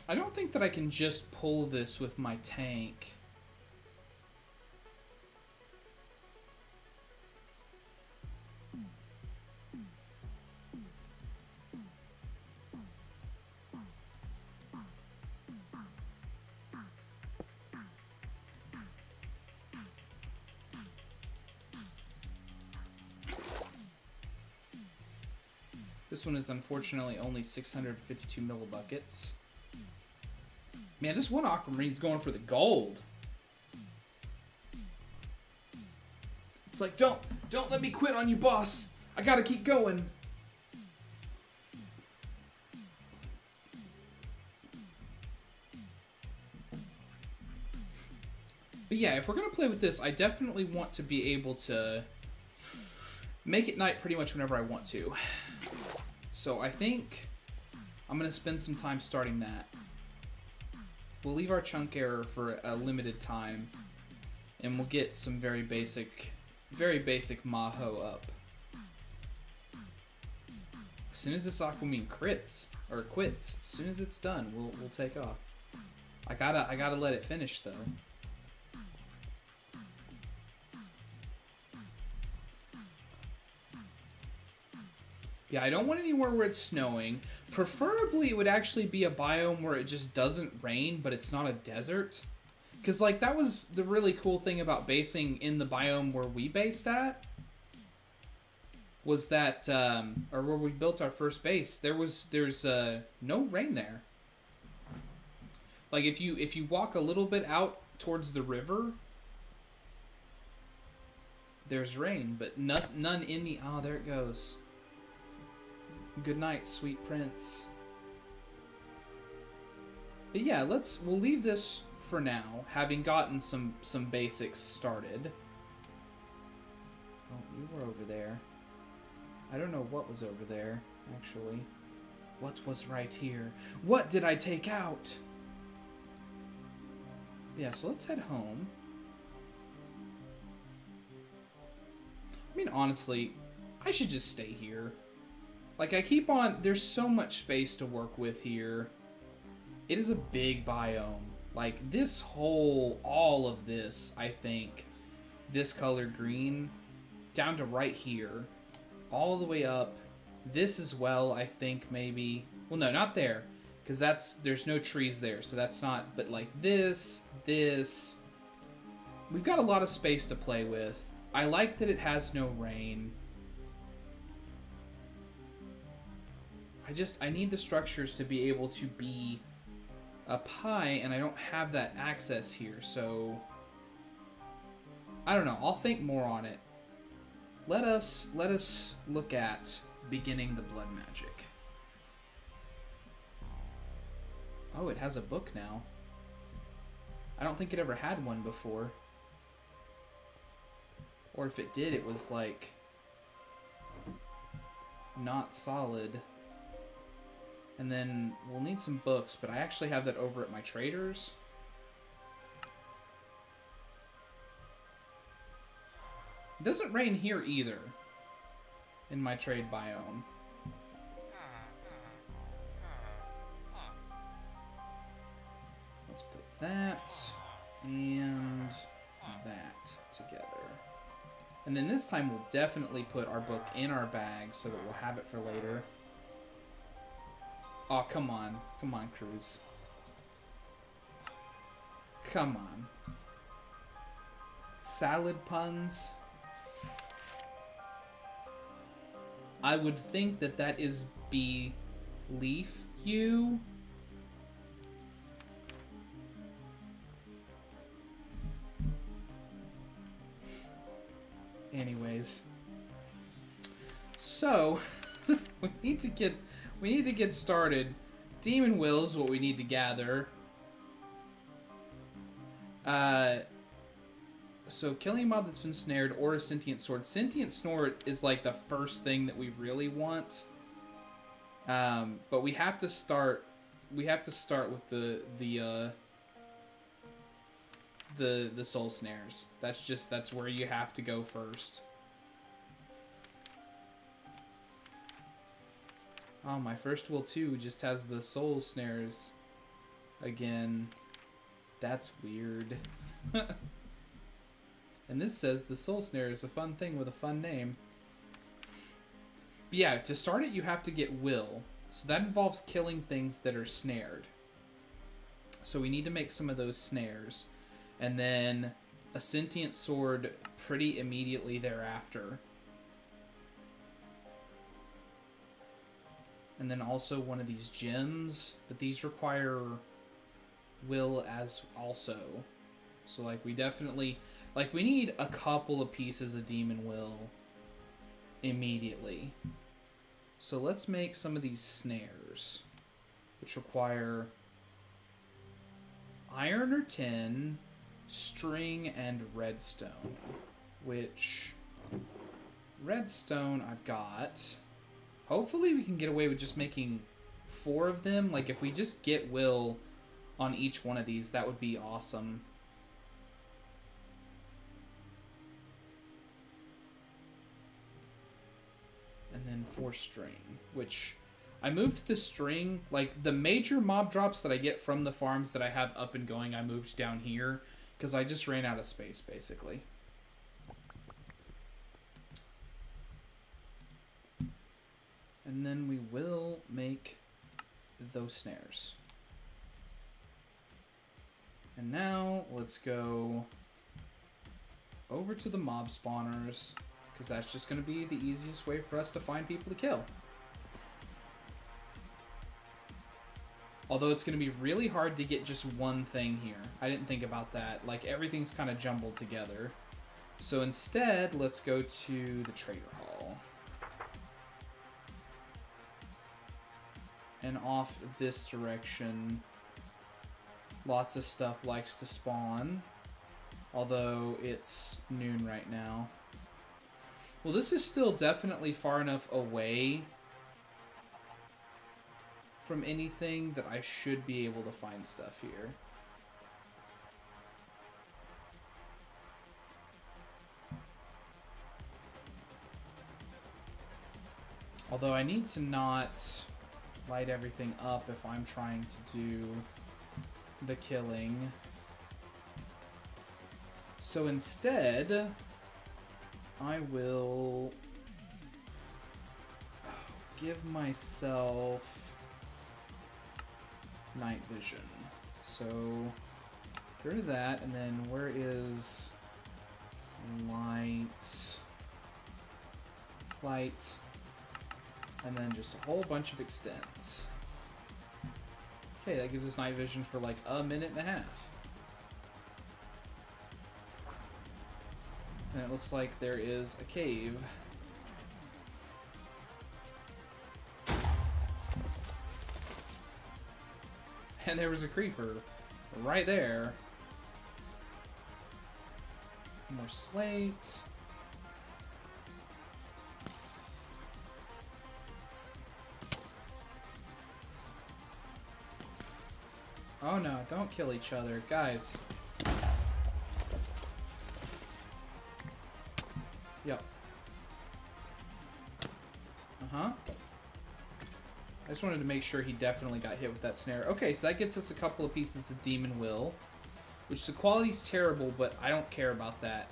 I don't think that I can just pull this with my tank. This one is unfortunately only 652 millibuckets. Man, this one aquamarine's going for the gold. It's like, don't let me quit on you, boss. I gotta keep going. But yeah, if we're gonna play with this, I definitely want to be able to make it night pretty much whenever I want to. So I think I'm gonna spend some time starting that. We'll leave our chunk error for a limited time, and we'll get some very basic Maho up. As soon as this aquamarine quits, as soon as it's done, we'll take off. I gotta let it finish though. Yeah, I don't want anywhere where it's snowing. Preferably, it would actually be a biome where it just doesn't rain, but it's not a desert. Because, like, that was the really cool thing about basing in the biome where we based at. Was that, or where we built our first base, there's no rain there. Like, if you walk a little bit out towards the river, there's rain, but none in the... Oh, there it goes. Good night, sweet prince. But yeah, we'll leave this for now, having gotten some basics started. Oh, you were over there. I don't know what was over there, actually. What was right here? What did I take out? Yeah, so let's head home. I mean, honestly, I should just stay here. Like, I keep on... There's so much space to work with here. It is a big biome. Like, this whole... All of this, I think, this color green, down to right here, all the way up. This as well, I think, maybe... Well, no, not there. Because there's no trees there, so that's not, but like this, we've got a lot of space to play with. I like that it has no rain. I need the structures to be able to be up high, and I don't have that access here, so I don't know. I'll think more on it. Let us look at beginning the blood magic. Oh, it has a book now. I don't think it ever had one before. Or if it did, it was like not solid. And then we'll need some books, but I actually have that over at my traders. It doesn't rain here either in my trade biome. Let's put that and that together. And then this time we'll definitely put our book in our bag so that we'll have it for later. Oh, come on. Come on, Cruz. Come on. Salad puns. I would think that that is Leaf you. Anyways. So, we need to get started. Demon Will is what we need to gather. So killing a mob that's been snared or a sentient sword. Sentient sword is like the first thing that we really want. But we have to start with the soul snares. That's where you have to go first. Oh, my first will 2 just has the soul snares again. That's weird. And this says the soul snare is a fun thing with a fun name. But yeah, to start it, you have to get will. So that involves killing things that are snared. So we need to make some of those snares. And then a sentient sword pretty immediately thereafter. And then also one of these gems, but these require will as also. So like we definitely, like we need a couple of pieces of demon will immediately. So let's make some of these snares, which require iron or tin, string, and redstone, which redstone I've got. Hopefully we can get away with just making 4 of them. Like, if we just get will on each one of these, that would be awesome. And then 4 string, which I moved the string. Like, the major mob drops that I get from the farms that I have up and going, I moved down here because I just ran out of space, basically. And then we will make those snares. And now let's go over to the mob spawners, because that's just going to be the easiest way for us to find people to kill. Although it's going to be really hard to get just one thing here. I didn't think about that. Like, everything's kind of jumbled together. So instead, let's go to the Trader Hall. And off this direction, lots of stuff likes to spawn. Although it's noon right now. Well, this is still definitely far enough away from anything that I should be able to find stuff here. Although I need to not light everything up if I'm trying to do the killing. So instead, I will give myself night vision. So get rid of that, and then where is light, light, and then just a whole bunch of extends. Okay, that gives us night vision for like a minute and a half. And it looks like there is a cave. And there was a creeper right there. More slate. Oh no, don't kill each other, guys. Yep. Uh-huh. I just wanted to make sure he definitely got hit with that snare. Okay, so that gets us a couple of pieces of Demon Will, which the quality's terrible, but I don't care about that.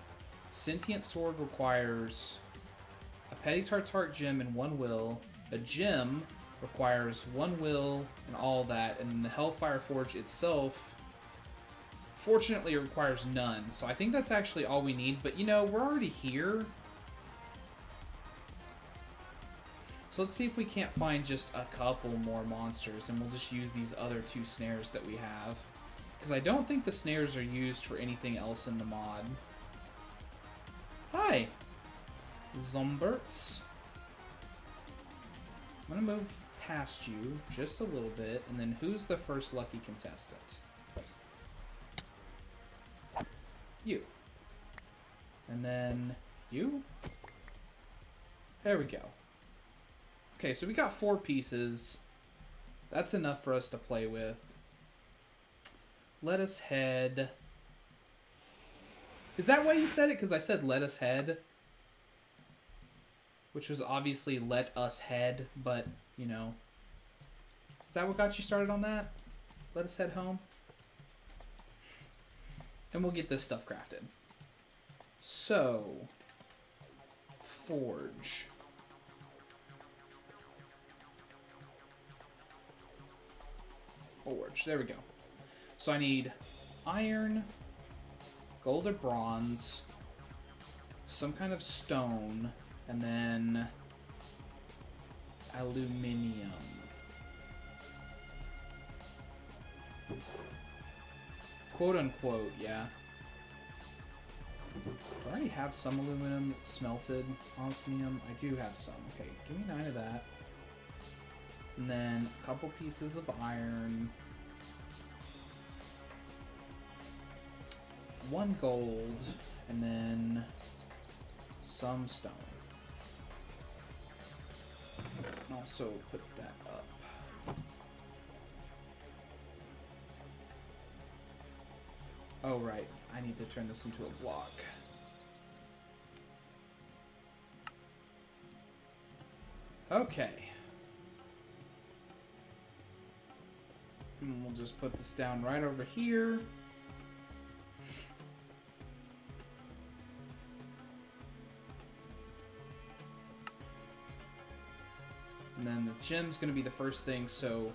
Sentient Sword requires a Petty Tartaric gem and 1 will. A gem requires 1 will and all that, and the Hellfire Forge itself, fortunately, it requires none. So I think that's actually all we need, but you know, we're already here. So let's see if we can't find just a couple more monsters, and we'll just use these other 2 snares that we have. Because I don't think the snares are used for anything else in the mod. Hi! Zomberts. I'm going to move past you just a little bit, and then who's the first lucky contestant? You. And then you. There we go. Okay, so we got 4 pieces. That's enough for us to play with. Let us head... Is that why you said it? Because I said let us head. Which was obviously let us head, but, you know. Is that what got you started on that? Let us head home? And we'll get this stuff crafted. So... Forge... Forge. There we go. So I need iron, gold or bronze, some kind of stone, and then aluminium. Quote unquote, yeah. Do I already have some aluminum that's smelted? Osmium? I do have some. Okay, give me 9 of that. And then a couple pieces of iron. 1 gold. And then some stone. And also put that up. Oh, right. I need to turn this into a block. Okay. And we'll just put this down right over here. And then the gem's going to be the first thing, so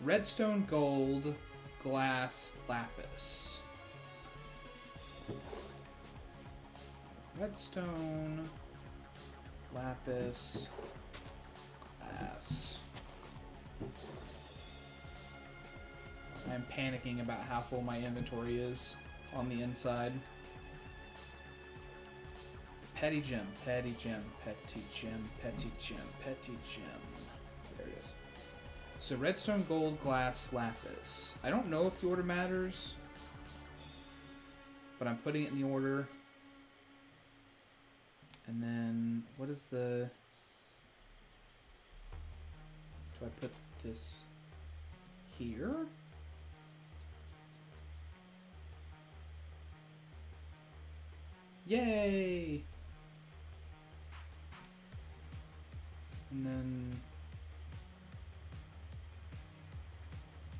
redstone, gold, glass, lapis. Redstone, lapis, glass. I'm panicking about how full my inventory is on the inside. Petty gem, petty gem, petty gem, petty gem, petty gem. There it is. So redstone, gold, glass, lapis. I don't know if the order matters, but I'm putting it in the order. And then, what is the... Do I put this here? Yay! And then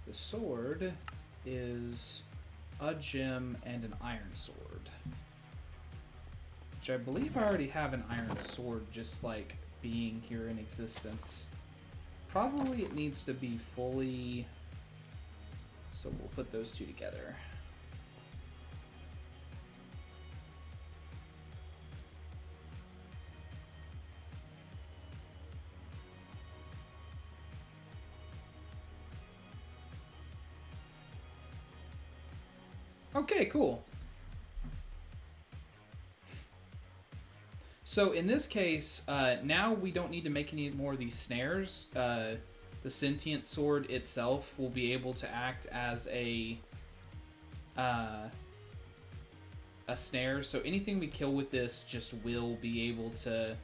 the sword is a gem and an iron sword. Which I believe I already have an iron sword just like being here in existence. Probably it needs to be fully So we'll put those two together. Okay, cool. So in this case, now we don't need to make any more of these snares. The sentient sword itself will be able to act as a snare. So anything we kill with this just will be able to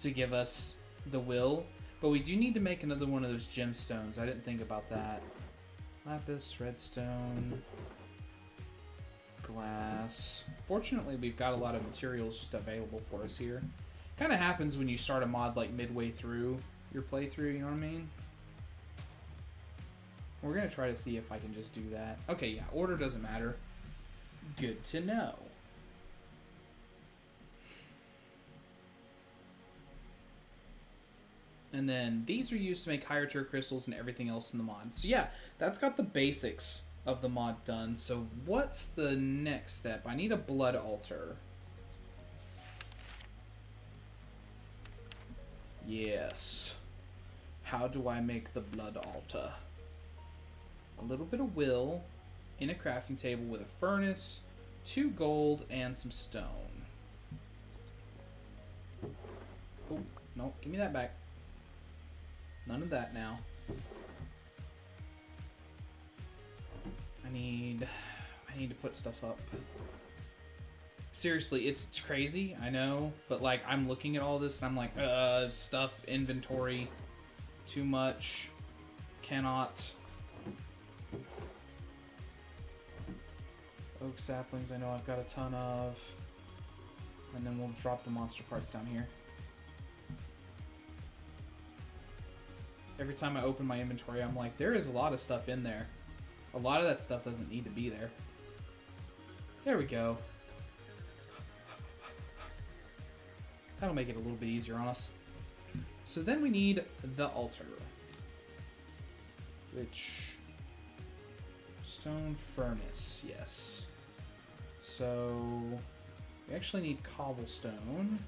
give us the will. But we do need to make another one of those gemstones. I didn't think about that. Lapis, redstone, glass. Fortunately, we've got a lot of materials just available for us here. Kind of happens when you start a mod like midway through your playthrough, you know what I mean? We're going to try to see if I can just do that. Okay, yeah, order doesn't matter. Good to know. And then these are used to make higher tier crystals and everything else in the mod. So yeah, that's got the basics of the mod done. So what's the next step? I need a blood altar. Yes. How do I make the blood altar? A little bit of will in a crafting table with a furnace, 2 gold, and some stone. Oh, no, give me that back. None of that now. I need to put stuff up. Seriously, it's crazy, I know, but like I'm looking at all this and I'm like, stuff, inventory, too much, cannot. Oak saplings, I know I've got a ton of. And then we'll drop the monster parts down here. Every time I open my inventory, I'm like, there is a lot of stuff in there. A lot of that stuff doesn't need to be there. There we go. That'll make it a little bit easier on us. So then we need the altar. Which... Stone furnace, yes. So... we actually need cobblestone.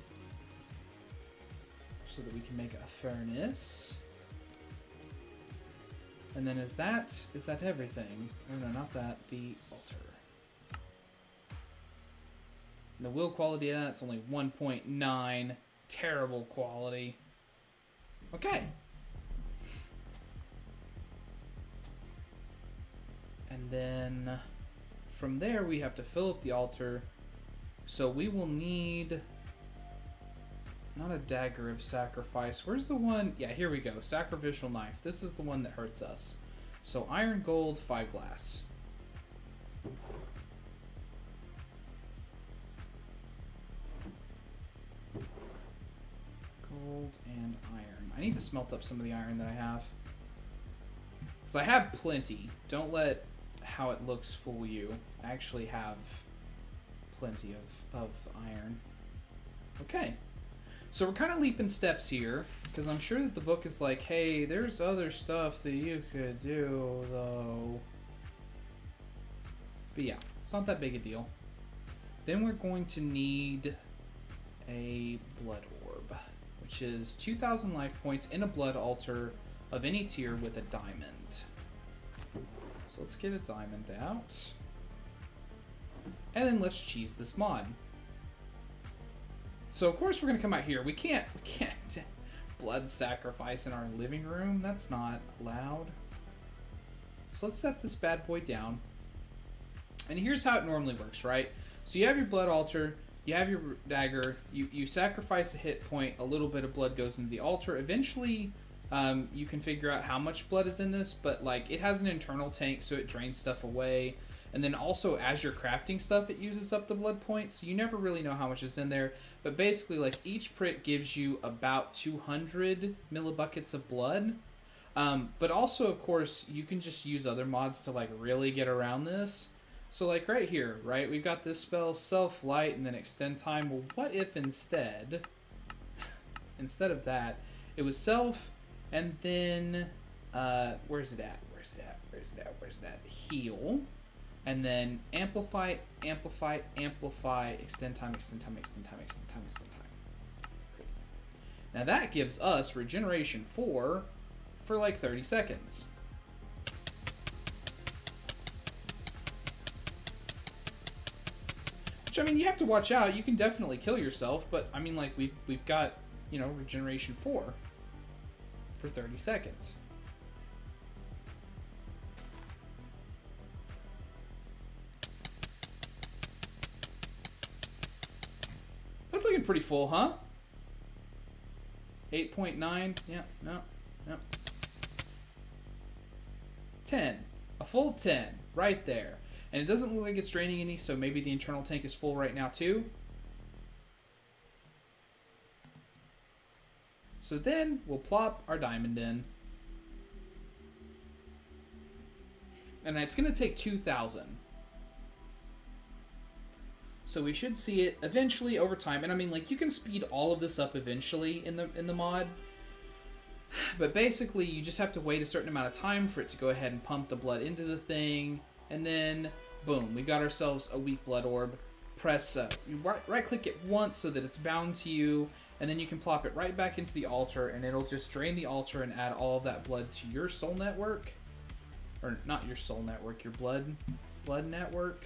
So that we can make a furnace. And then is that everything? No, not that. The altar. And the will quality of that's only 1.9. Terrible quality. Okay. And then from there we have to fill up the altar. So we will need... not a dagger of sacrifice. Where's the one? Yeah, here we go. Sacrificial knife. This is the one that hurts us. So iron, gold, 5 glass. Gold and iron. I need to smelt up some of the iron that I have. So I have plenty. Don't let how it looks fool you. I actually have plenty of iron. Okay. So we're kind of leaping steps here, because I'm sure that the book is like, hey, there's other stuff that you could do, though. But yeah, it's not that big a deal. Then we're going to need a Blood Orb, which is 2,000 life points in a blood altar of any tier with a diamond. So let's get a diamond out. And then let's cheese this mod. So of course we're gonna come out here. We can't blood sacrifice in our living room. That's not allowed. So let's set this bad boy down. And here's how it normally works, right? So you have your blood altar, you have your dagger, you sacrifice a hit point, a little bit of blood goes into the altar. Eventually, you can figure out how much blood is in this, but like it has an internal tank, so it drains stuff away. And then also, as you're crafting stuff, it uses up the blood points. So you never really know how much is in there. But basically, like, each prick gives you about 200 millibuckets of blood. But also, of course, you can just use other mods to, like, really get around this. So, like, right here, right? We've got this spell, Self-Light, and then Extend Time. Well, what if instead of that, it was Self, and then, where's it at? Where's that? Heal. And then amplify, amplify, amplify, extend time, extend time, extend time, extend time, extend time. Great. Now that gives us regeneration 4 for like 30 seconds. Which, I mean, you have to watch out. You can definitely kill yourself, but I mean, like, we've got, you know, regeneration 4 for 30 seconds. That's looking pretty full, huh? 8.9. Yeah, no. 10. A full 10. Right there. And it doesn't look like it's draining any, so maybe the internal tank is full right now, too. So then, we'll plop our diamond in. And it's going to take 2,000. So we should see it eventually over time. And I mean, like, you can speed all of this up eventually in the mod. But basically, you just have to wait a certain amount of time for it to go ahead and pump the blood into the thing. And then, boom, we got ourselves a weak blood orb. Press, right-click it once so that it's bound to you. And then you can plop it right back into the altar. And it'll just drain the altar and add all of that blood to your soul network. Or not your soul network, your blood network.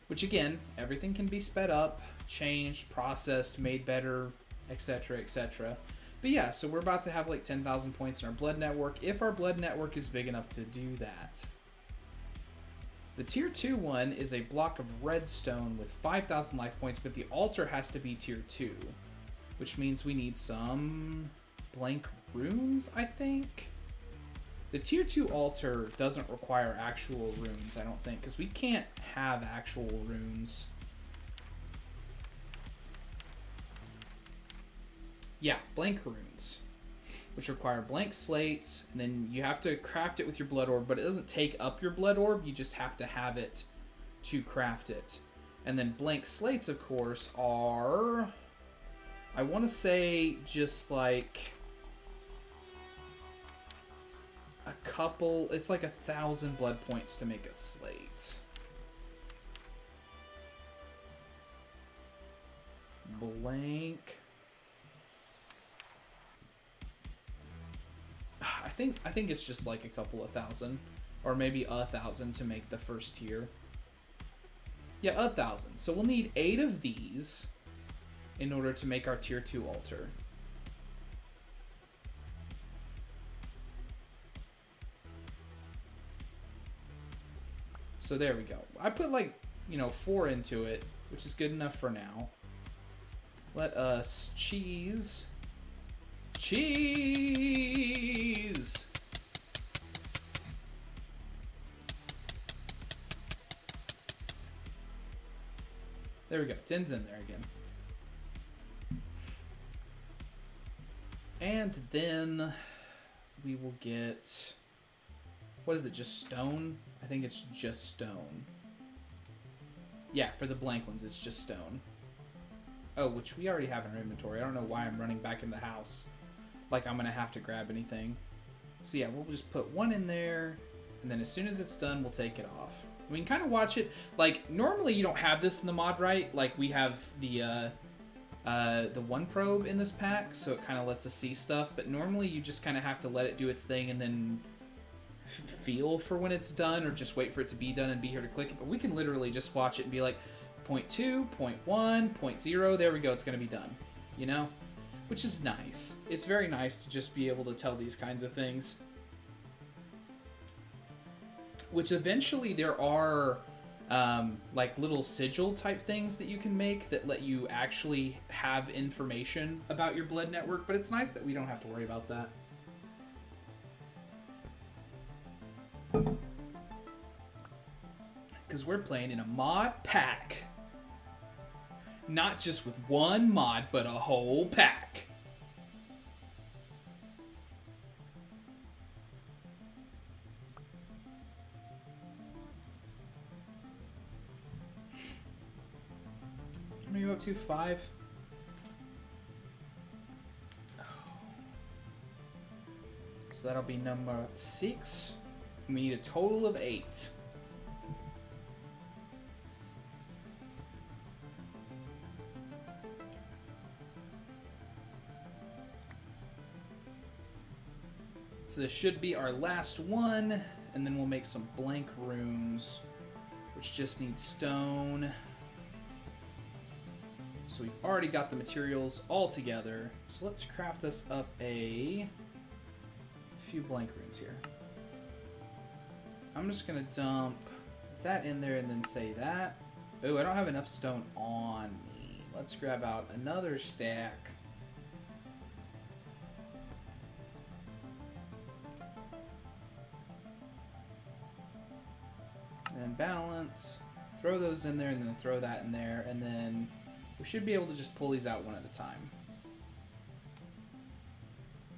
Which, again, everything can be sped up, changed, processed, made better, etc., etc. But yeah, so we're about to have like 10,000 points in our blood network, if our blood network is big enough to do that. The tier 2 one is a block of redstone with 5,000 life points, but the altar has to be tier 2. Which means we need some blank runes, I think? The tier 2 altar doesn't require actual runes, I don't think, because we can't have actual runes. Yeah, blank runes, which require blank slates, and then you have to craft it with your blood orb, but it doesn't take up your blood orb, you just have to have it to craft it. And then blank slates, of course, are, I want to say, just like a couple, it's like 1,000 blood points to make a slate. Blank. I think it's just like a couple of thousand, or maybe 1,000 to make the first tier. Yeah, 1,000. So we'll need 8 of these in order to make our tier 2 altar. So there we go. I put like, 4 into it, which is good enough for now. Let us cheese. There we go. 10's in there again. And then we will get, what is it, just stone? I think it's just stone. Yeah, for the blank ones, it's just stone. Oh, which we already have in our inventory. I don't know why I'm running back in the house. Like I'm going to have to grab anything. So yeah, we'll just put 1 in there. And then as soon as it's done, we'll take it off. We can kind of watch it. Like, normally you don't have this in the mod, right? Like, we have the 1 probe in this pack, so it kind of lets us see stuff. But normally you just kind of have to let it do its thing and then feel for when it's done, or just wait for it to be done and be here to click it. But we can literally just watch it and be like, 0.2, 0.1, 0.0, there we go, it's going to be done. You know? Which is nice. It's very nice to just be able to tell these kinds of things. Which eventually there are like little sigil type things that you can make that let you actually have information about your blood network, but it's nice that we don't have to worry about that. Because we're playing in a mod pack. Not just with 1 mod, but a whole pack. How many are you up to? 5? So that'll be number 6 We need a total of 8. So this should be our last one, and then we'll make some blank runes, which just need stone. So we've already got the materials all together. So let's craft us up a few blank runes here. I'm just gonna dump that in there and then say that. Oh, I don't have enough stone on me. Let's grab out another stack. And balance. Throw those in there and then throw that in there, and then we should be able to just pull these out one at a time.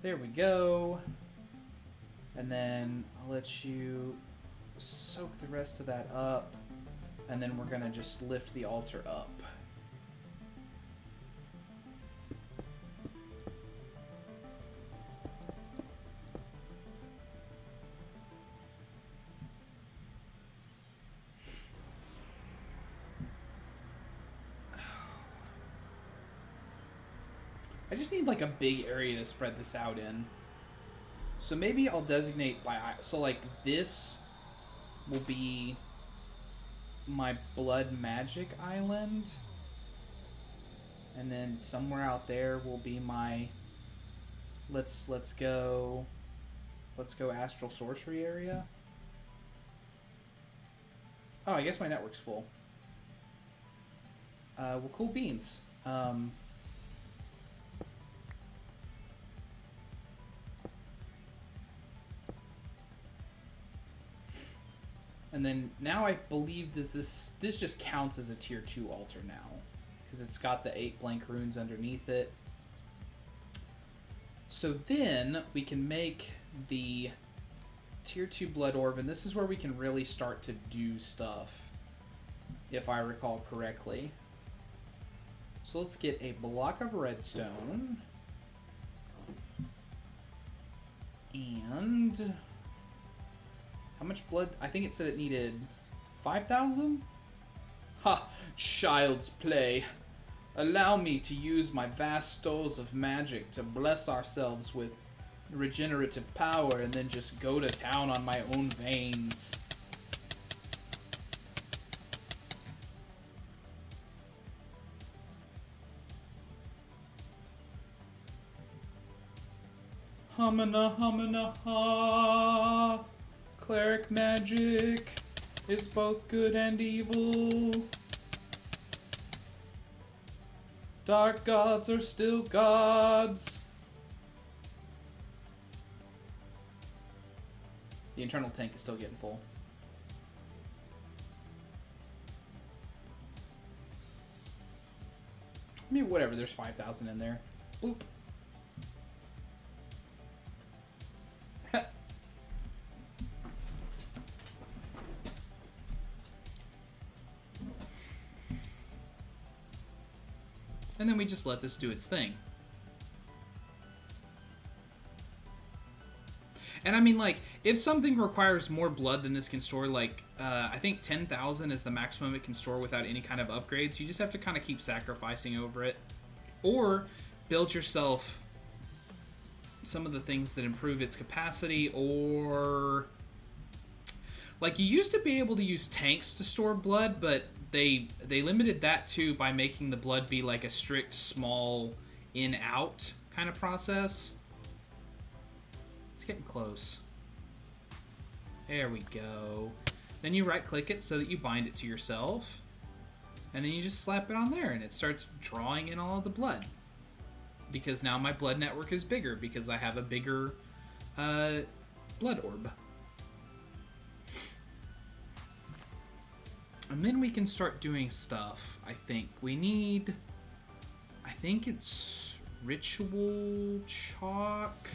There we go. And then I'll let you soak the rest of that up, and then we're gonna just lift the altar up. I just need like a big area to spread this out in. So maybe I'll designate by... So like this will be my blood magic island. And then somewhere out there will be my... Let's go astral sorcery area. Oh, I guess my network's full. Well, cool beans. And then now I believe this just counts as a tier 2 altar now, because it's got the 8 blank runes underneath it. So then we can make the tier 2 Blood Orb, and this is where we can really start to do stuff, if I recall correctly. So let's get a block of redstone. And... how much blood? I think it said it needed 5,000? Ha! Child's play. Allow me to use my vast stores of magic to bless ourselves with regenerative power and then just go to town on my own veins. Hamana hamana ha. Cleric magic is both good and evil. Dark gods are still gods. The internal tank is still getting full. I mean, whatever, there's 5,000 in there. Boop. And then we just let this do its thing. And I mean, like, if something requires more blood than this can store, like, I think 10,000 is the maximum it can store without any kind of upgrades. You just have to kind of keep sacrificing over it. Or build yourself some of the things that improve its capacity, or... like, you used to be able to use tanks to store blood, but they limited that too by making the blood be like a strict small in-out kind of process. It's getting close. There we go. Then you right-click it so that you bind it to yourself, and then you just slap it on there, and it starts drawing in all of the blood. Because now my blood network is bigger, because I have a bigger blood orb. And then we can start doing stuff, I think. We need... I think it's ritual chalk.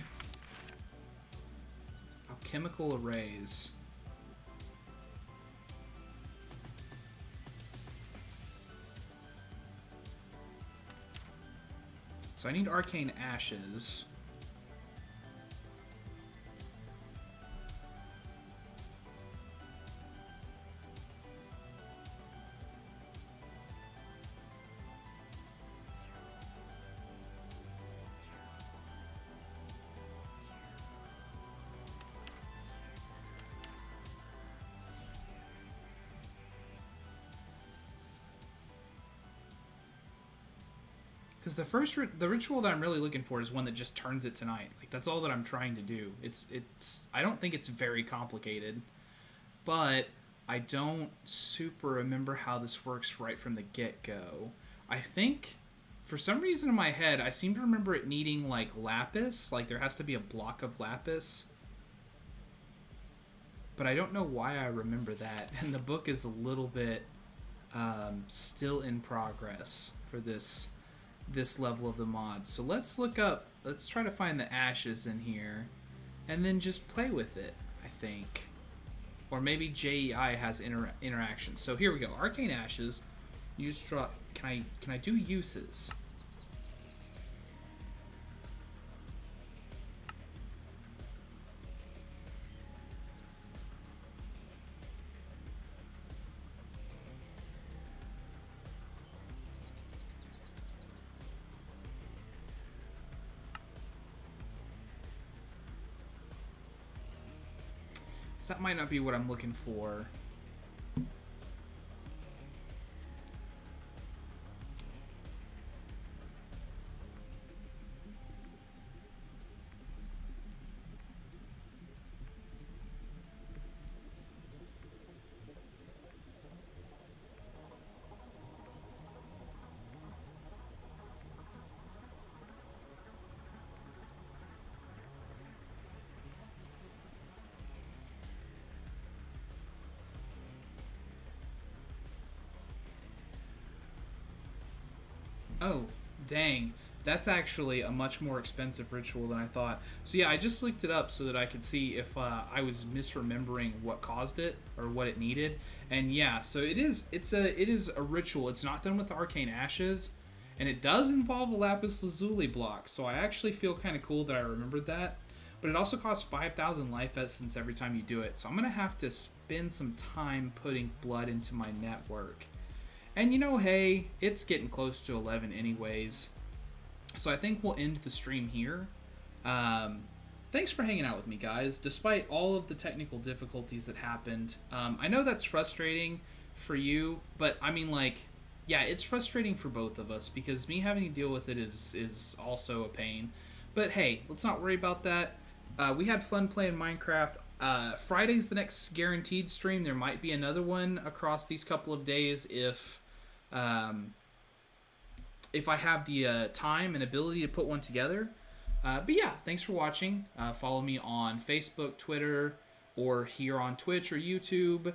Alchemical arrays. So I need arcane ashes. Because the ritual that I'm really looking for is one that just turns it to night. Like that's all that I'm trying to do. It's I don't think it's very complicated, but I don't super remember how this works right from the get go. I think for some reason in my head I seem to remember it needing like lapis, like there has to be a block of lapis. But I don't know why I remember that, and the book is a little bit still in progress for this level of the mod. So let's try to find the ashes in here, and then just play with it, I think. Or maybe JEI has interaction. So here we go, Arcane Ashes. Use draw. Can I do uses? So that might not be what I'm looking for. Oh, dang. That's actually a much more expensive ritual than I thought. So yeah, I just looked it up so that I could see if I was misremembering what caused it or what it needed. And yeah, so it is a ritual. It's not done with the Arcane Ashes, and it does involve a Lapis Lazuli block. So I actually feel kind of cool that I remembered that. But it also costs 5,000 life essence every time you do it. So I'm going to have to spend some time putting blood into my network. And you know, hey, it's getting close to 11 anyways. So I think we'll end the stream here. Thanks for hanging out with me, guys, despite all of the technical difficulties that happened. I know that's frustrating for you, but I mean, like, yeah, it's frustrating for both of us because me having to deal with it is also a pain. But hey, let's not worry about that. We had fun playing Minecraft. Friday's the next guaranteed stream. There might be another one across these couple of days if I have the time and ability to put one together. But yeah, thanks for watching. Follow me on Facebook, Twitter, or here on Twitch or YouTube.